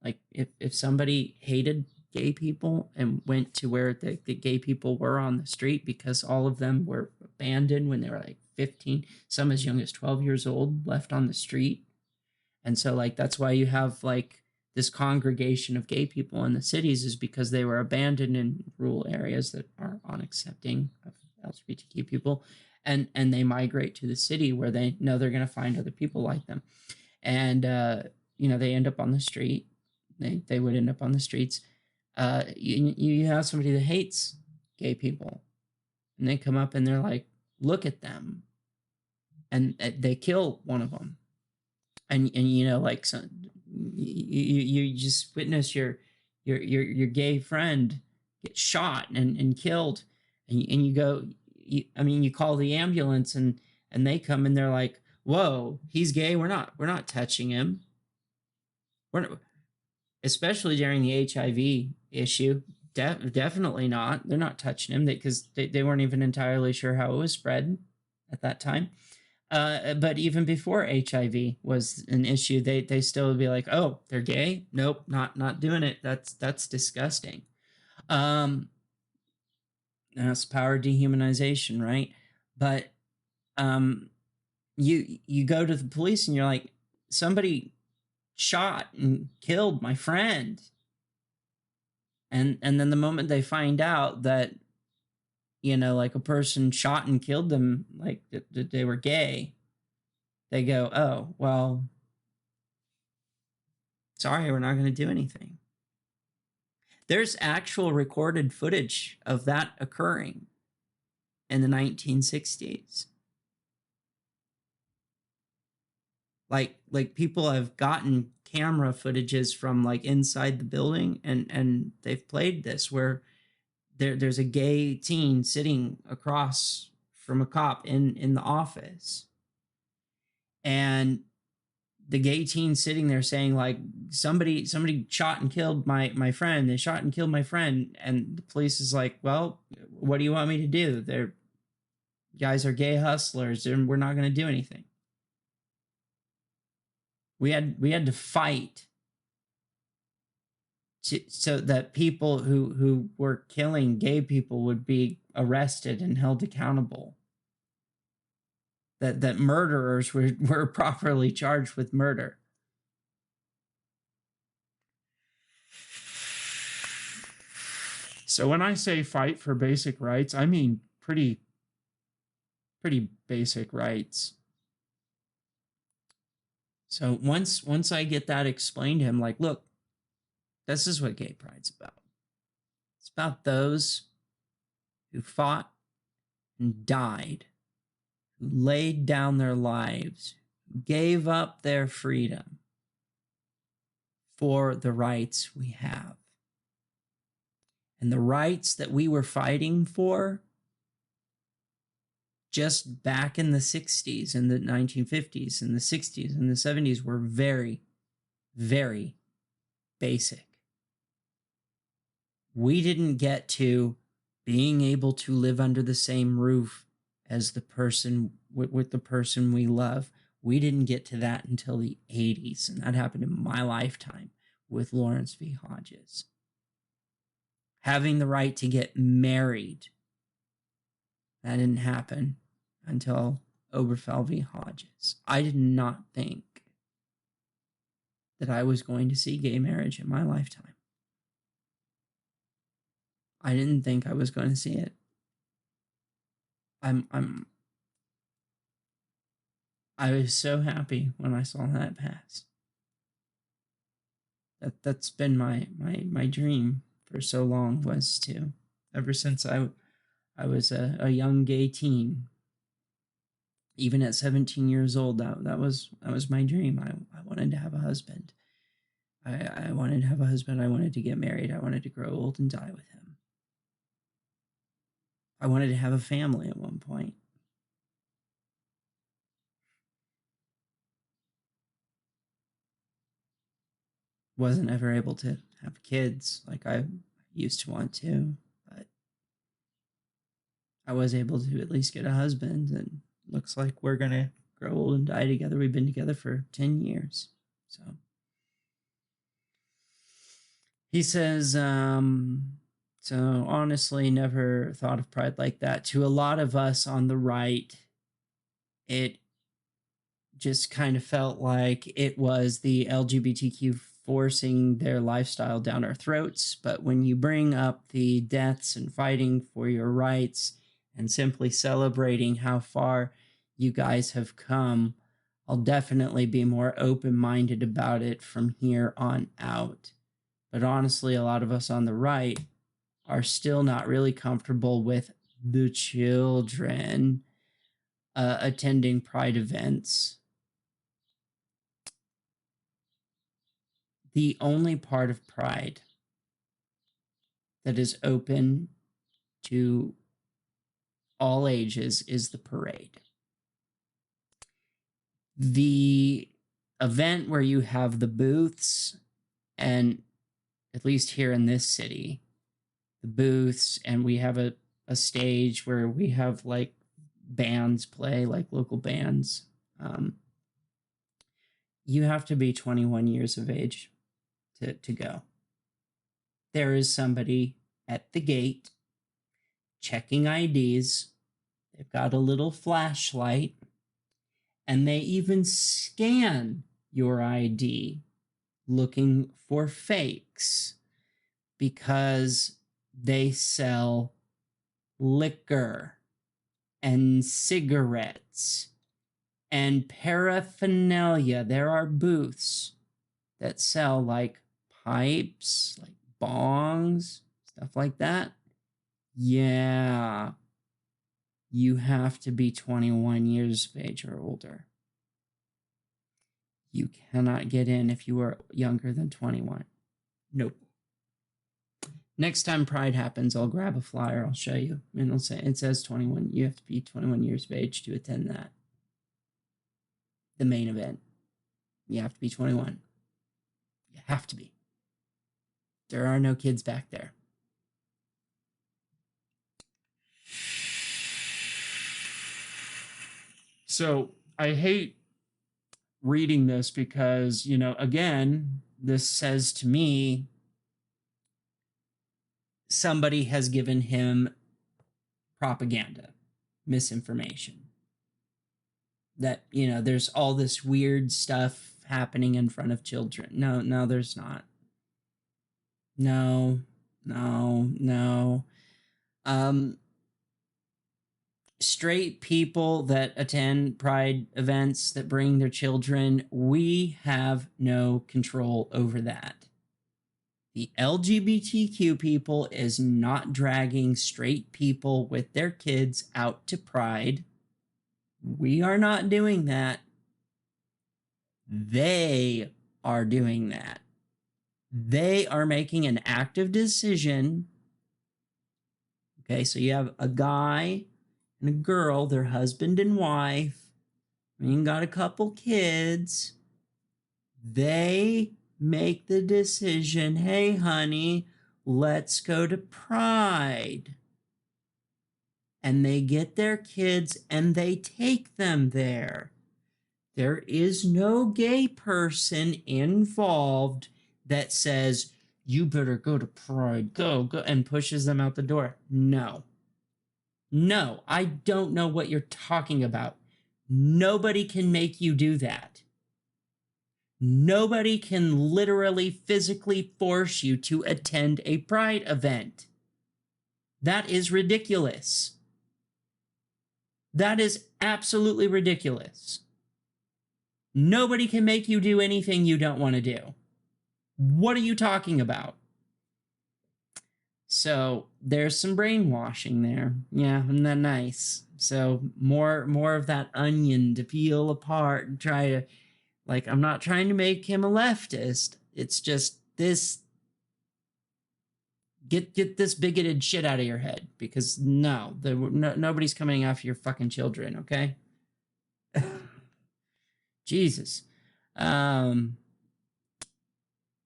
Like if somebody hated gay people and went to where the gay people were on the street because all of them were abandoned when they were like 15, some as young as 12 years old, left on the street. And so like that's why you have like this congregation of gay people in the cities, is because they were abandoned in rural areas that are unaccepting of LGBTQ people, and they migrate to the city where they know they're going to find other people like them. And they end up on the street. They would end up on the streets. You have somebody that hates gay people, and they come up and they're like, look at them, and they kill one of them, and like, so you just witness your gay friend get shot and killed, and you go, you call the ambulance, and they come and they're like, whoa, he's gay, we're not touching him. We're not, especially during the HIV issue, definitely not. They're not touching him because they weren't even entirely sure how it was spread at that time. But even before HIV was an issue, they still would be like, oh, they're gay? Nope, not doing it. That's disgusting. That's power dehumanization, right? But you go to the police and you're like, somebody shot and killed my friend, and then the moment they find out that like a person shot and killed them, like that they were gay, they go, oh well, sorry, we're not going to do anything. There's actual recorded footage of that occurring in the 1960s. Like people have gotten camera footages from like inside the building, and they've played this where there's a gay teen sitting across from a cop in the office, and the gay teen sitting there saying like, somebody shot and killed my friend. They shot and killed my friend. And the police is like, well, what do you want me to do? They're guys are gay hustlers, and we're not going to do anything. We had to fight so that people who were killing gay people would be arrested and held accountable. That murderers were properly charged with murder. So when I say fight for basic rights, I mean pretty basic rights. So once I get that explained to him, like, look, this is what gay pride's about. It's about those who fought and died, who laid down their lives, who gave up their freedom for the rights we have. And the rights that we were fighting for just back in the 60s and the 1950s and the 60s and the 70s were very, very basic. We didn't get to being able to live under the same roof as the person with the person we love. We didn't get to that until the 80s, and that happened in my lifetime with Lawrence v. Hodges. Having the right to get married, that didn't happen until Obergefell v. Hodges. I did not think that I was going to see gay marriage in my lifetime. I didn't think I was going to see it. I was so happy when I saw that pass. That's been my dream for so long, was to, ever since I was a young gay teen. Even at 17 years old, that was my dream. I wanted to have a husband. I wanted to have a husband. I wanted to get married. I wanted to grow old and die with him. I wanted to have a family at one point. Wasn't ever able to have kids like I used to want to, but I was able to at least get a husband, and looks like we're gonna grow old and die together. We've been together for 10 years. So he says, so honestly, never thought of pride like that. To a lot of us on the right, it just kind of felt like it was the LGBTQ forcing their lifestyle down our throats. But when you bring up the deaths and fighting for your rights and simply celebrating how far you guys have come, I'll definitely be more open-minded about it from here on out. But honestly, a lot of us on the right are still not really comfortable with the children attending pride events. The only part of pride that is open to all ages is the parade. The event where you have the booths, and at least here in this city, the booths, and we have a stage where we have like bands play, like local bands. You have to be 21 years of age to go. There is somebody at the gate checking IDs. They've got a little flashlight, and they even scan your ID looking for fakes, because they sell liquor and cigarettes and paraphernalia. There are booths that sell like pipes, like bongs, stuff like that. Yeah, you have to be 21 years of age or older. You cannot get in if you are younger than 21. Nope. Next time Pride happens, I'll grab a flyer. I'll show you. And it'll say, it says 21. You have to be 21 years of age to attend that. The main event. You have to be 21. You have to be. There are no kids back there. So I hate reading this because, you know, again, this says to me somebody has given him propaganda, misinformation. That, there's all this weird stuff happening in front of children. No, there's not. No. Straight people that attend pride events that bring their children, we have no control over that. The LGBTQ people is not dragging straight people with their kids out to pride. We are not doing that. They are doing that. They are making an active decision. Okay, so you have a guy and a girl, they're husband and wife, and got a couple kids. They make the decision, hey, honey, let's go to Pride. And they get their kids and they take them there. There is no gay person involved that says, you better go to Pride, go, and pushes them out the door. No, I don't know what you're talking about. Nobody can make you do that. Nobody can literally, physically force you to attend a pride event. That is ridiculous. That is absolutely ridiculous. Nobody can make you do anything you don't want to do. What are you talking about? So there's some brainwashing there. Yeah, isn't that nice? So more of that onion to peel apart and try to, like, I'm not trying to make him a leftist. It's just this, get this bigoted shit out of your head, because nobody's coming after your fucking children, okay? Jesus.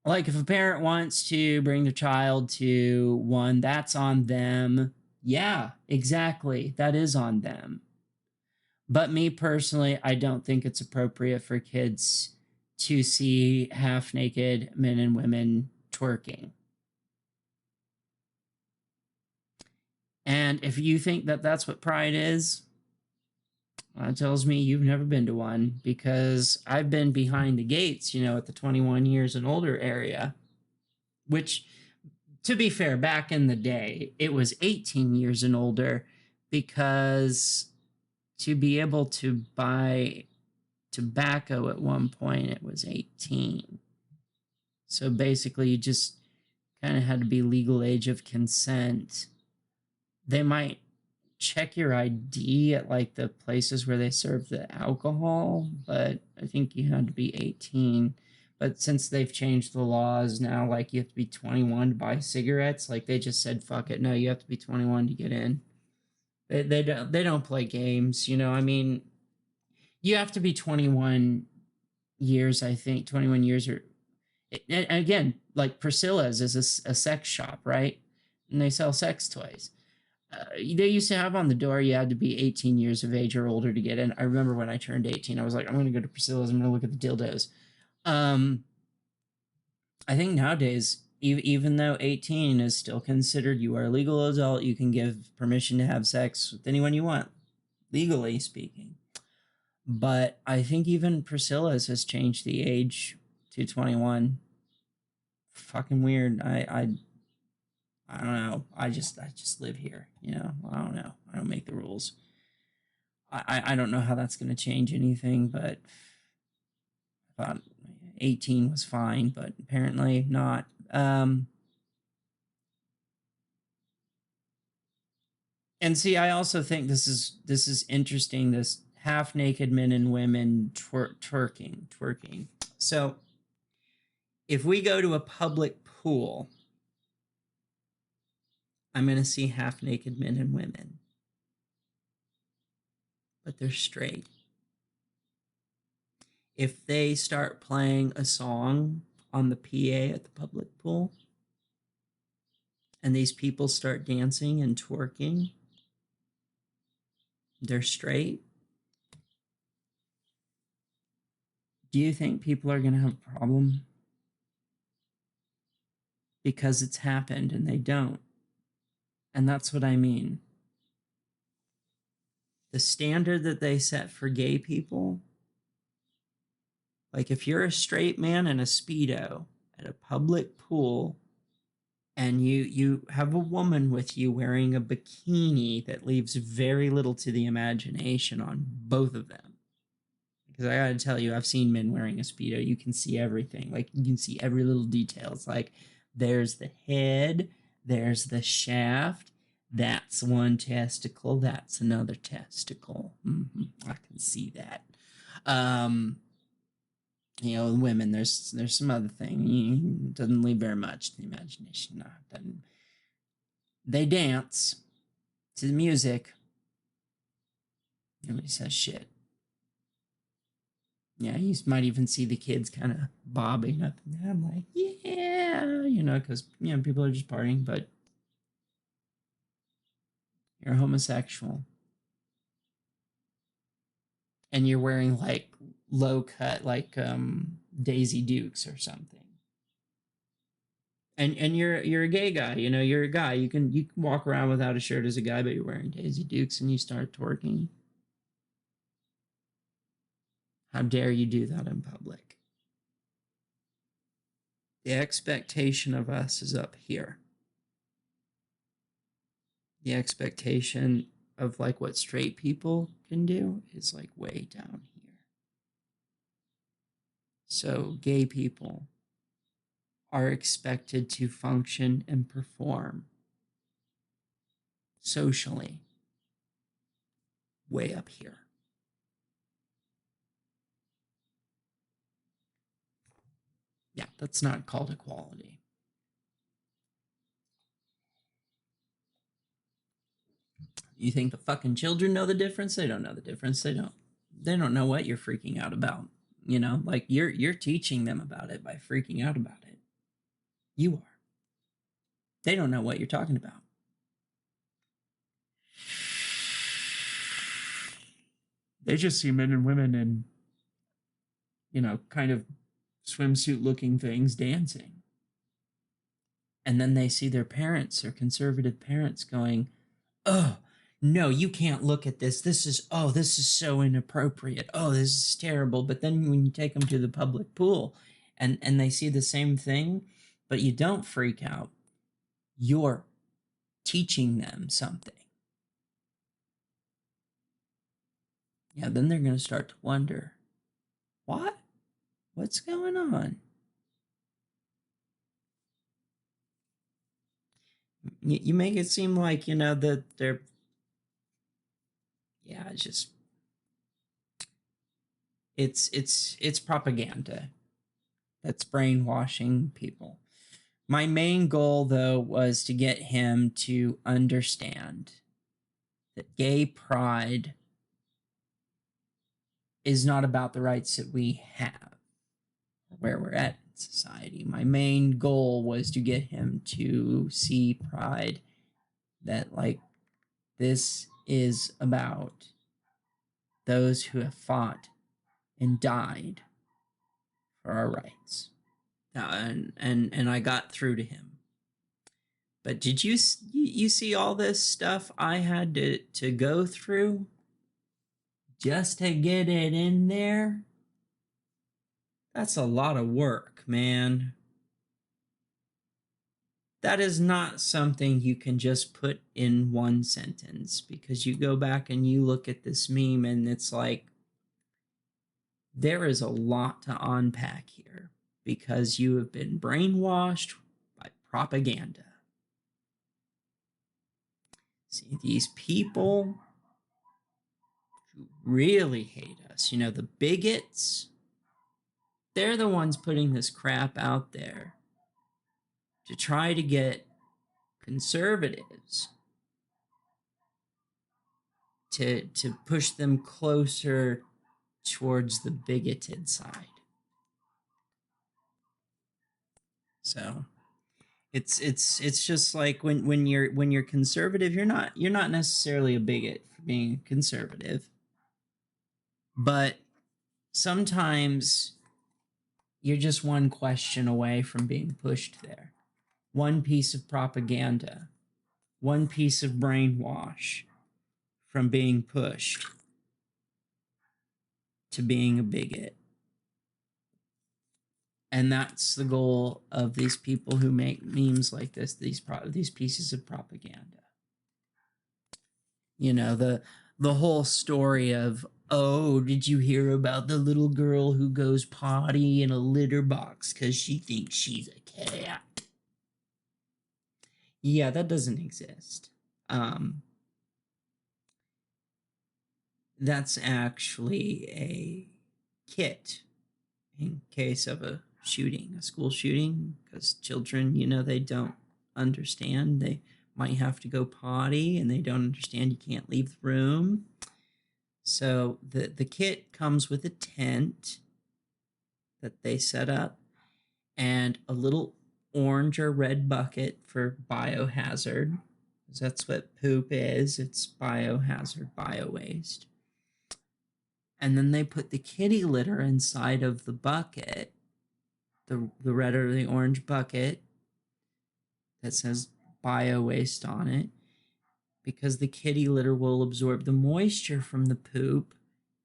Like, if a parent wants to bring their child to one, that's on them. Yeah, exactly. That is on them. But me personally, I don't think it's appropriate for kids to see half-naked men and women twerking. And if you think that that's what pride is, that tells me you've never been to one, because I've been behind the gates, at the 21 years and older area, which, to be fair, back in the day, it was 18 years and older, because to be able to buy tobacco at one point, it was 18. So basically, you just kind of had to be legal age of consent. They might check your ID at like the places where they serve the alcohol, but I think you had to be 18. But since they've changed the laws now, like, you have to be 21 to buy cigarettes, like, they just said, fuck it, no, you have to be 21 to get in. They don't play games, I mean, you have to be 21 years, I think, 21 years, or, and again, like, Priscilla's is a sex shop, right? And they sell sex toys. They used to have on the door, you had to be 18 years of age or older to get in. I remember when I turned 18, I was like, I'm going to go to Priscilla's. I'm going to look at the dildos. I think nowadays, even though 18 is still considered you are a legal adult, you can give permission to have sex with anyone you want, legally speaking. But I think even Priscilla's has changed the age to 21. Fucking weird. I don't know. I just live here, I don't know. I don't make the rules. I don't know how that's going to change anything, but I thought 18 was fine, but apparently not. And see, I also think this is interesting, this half-naked men and women twerking. So if we go to a public pool, I'm going to see half-naked men and women. But they're straight. If they start playing a song on the PA at the public pool, and these people start dancing and twerking, they're straight. Do you think people are going to have a problem? Because it's happened and they don't. And that's what I mean. The standard that they set for gay people, like if you're a straight man in a Speedo at a public pool and you have a woman with you wearing a bikini that leaves very little to the imagination on both of them. Because I gotta tell you, I've seen men wearing a Speedo. You can see everything. Like, you can see every little detail. It's like, there's the head, there's the shaft, that's one testicle, that's another testicle. I can see that. Women, there's some other thing. It doesn't leave very much to the imagination. No, it doesn't. They dance to the music. Nobody says shit. Yeah, you might even see the kids kind of bobbing up and down, like, yeah, because, people are just partying, but you're homosexual. And you're wearing, like, low cut, like, Daisy Dukes or something. And you're a gay guy, you're a guy. You can walk around without a shirt as a guy, but you're wearing Daisy Dukes and you start twerking. How dare you do that in public? The expectation of us is up here. The expectation of like what straight people can do is like way down here. So gay people are expected to function and perform socially way up here. Yeah, that's not called equality. You think the fucking children know the difference? They don't know the difference. They don't know what you're freaking out about. Like you're teaching them about it by freaking out about it. You are. They don't know what you're talking about. They just see men and women in, kind of swimsuit looking things dancing. And then they see their parents, their conservative parents going, oh, no, you can't look at this. This is so inappropriate. Oh, this is terrible. But then when you take them to the public pool and they see the same thing, but you don't freak out, you're teaching them something. Yeah, then they're going to start to wonder, what? What's going on? You make it seem like, that they're, yeah, it's propaganda that's brainwashing people. My main goal, though, was to get him to understand that gay pride is not about the rights that we have, where we're at in society. My main goal was to get him to see pride, that, like, this is about those who have fought and died for our rights. And I got through to him. But did you see all this stuff I had to go through just to get it in there? That's a lot of work, man. That is not something you can just put in one sentence, because you go back and you look at this meme and it's like, there is a lot to unpack here because you have been brainwashed by propaganda. See, these people who really hate us, the bigots, they're the ones putting this crap out there to try to get conservatives to push them closer towards the bigoted side. So it's just like when you're conservative, you're not necessarily a bigot for being conservative, but sometimes you're just one question away from being pushed there. One piece of propaganda, one piece of brainwash from being pushed to being a bigot. And that's the goal of these people who make memes like this, these pieces of propaganda. You know, the whole story of, oh, did you hear about the little girl who goes potty in a litter box because she thinks she's a cat? Yeah, that doesn't exist. That's actually a kit in case of a shooting, a school shooting, because children, you know, they don't understand. They might have to go potty and they don't understand you can't leave the room. So the kit comes with a tent that they set up and a little orange or red bucket for biohazard, because that's what poop is. It's biohazard, bio-waste. And then they put the kitty litter inside of the bucket, the red or the orange bucket that says bio-waste on it, because the kitty litter will absorb the moisture from the poop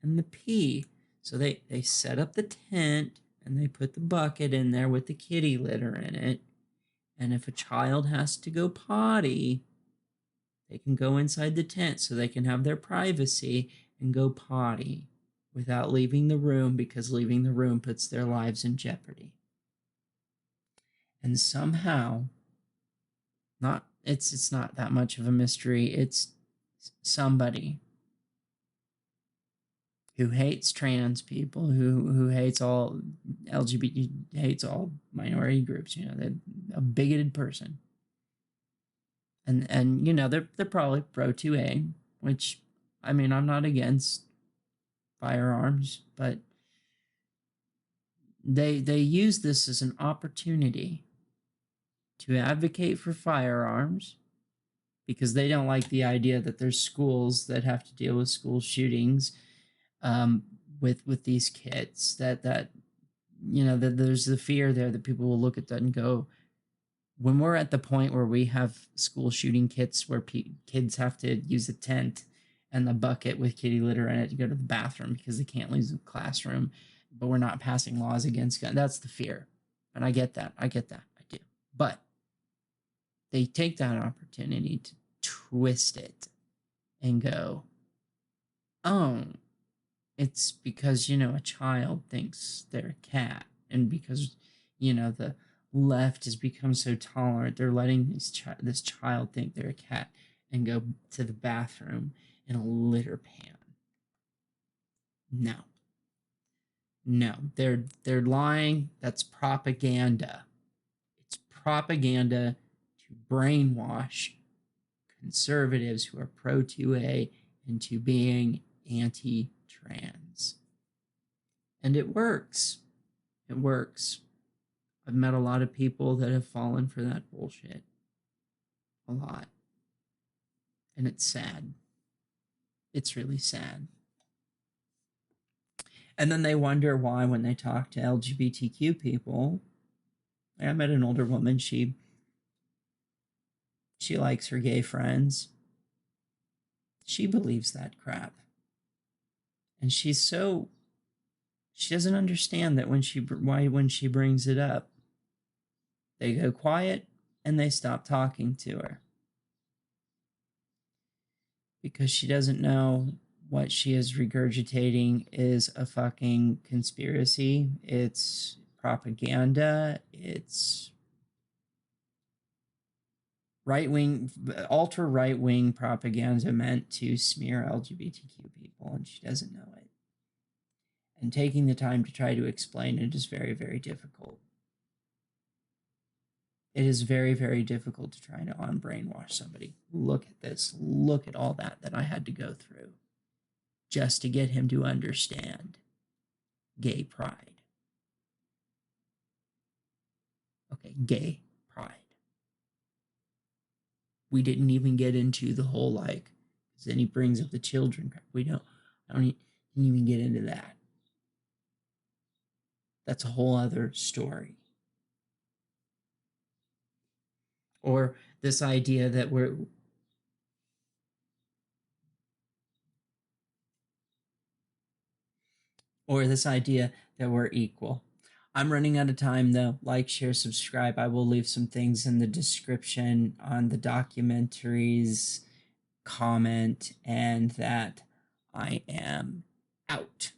and the pee. So they set up the tent and they put the bucket in there with the kitty litter in it. And if a child has to go potty, they can go inside the tent so they can have their privacy and go potty without leaving the room, because leaving the room puts their lives in jeopardy. And somehow, it's not that much of a mystery. It's somebody who hates trans people, who hates all LGBT, hates all minority groups. You know, they're a bigoted person. And you know, they're probably pro 2A, which, I mean, I'm not against firearms, but they use this as an opportunity to advocate for firearms, because they don't like the idea that there's schools that have to deal with school shootings with these kits, that you know, that there's the fear there that people will look at that and go, when we're at the point where we have school shooting kits where kids have to use a tent and the bucket with kitty litter in it to go to the bathroom because they can't leave the classroom, but we're not passing laws against guns. That's the fear. And I get that. I do. But they take that opportunity to twist it and go, oh, it's because, you know, a child thinks they're a cat. And because, you know, the left has become so tolerant, they're letting this child think they're a cat and go to the bathroom in a litter pan. No, they're lying. That's propaganda. It's propaganda to brainwash conservatives who are pro 2A into being anti-trans. And it works. It works. I've met a lot of people that have fallen for that bullshit. A lot. And it's sad. It's really sad. And then they wonder why, when they talk to LGBTQ people, I met an older woman, she likes her gay friends. She believes that crap. And she doesn't understand that when she brings it up, they go quiet and they stop talking to her. Because she doesn't know what she is regurgitating is a fucking conspiracy. It's propaganda. It's ultra right-wing propaganda meant to smear LGBTQ people, and she doesn't know it. And taking the time to try to explain it is very, very difficult. It is very, very difficult to try to unbrainwash somebody. Look at this. Look at all that I had to go through just to get him to understand gay pride. Okay, gay pride. We didn't even get into the whole, like, because then he brings up the children. I didn't even get into that. That's a whole other story. Or this idea that or this idea that we're equal. I'm running out of time though. Like, share, subscribe. I will leave some things in the description on the documentaries, comment, and that I am out.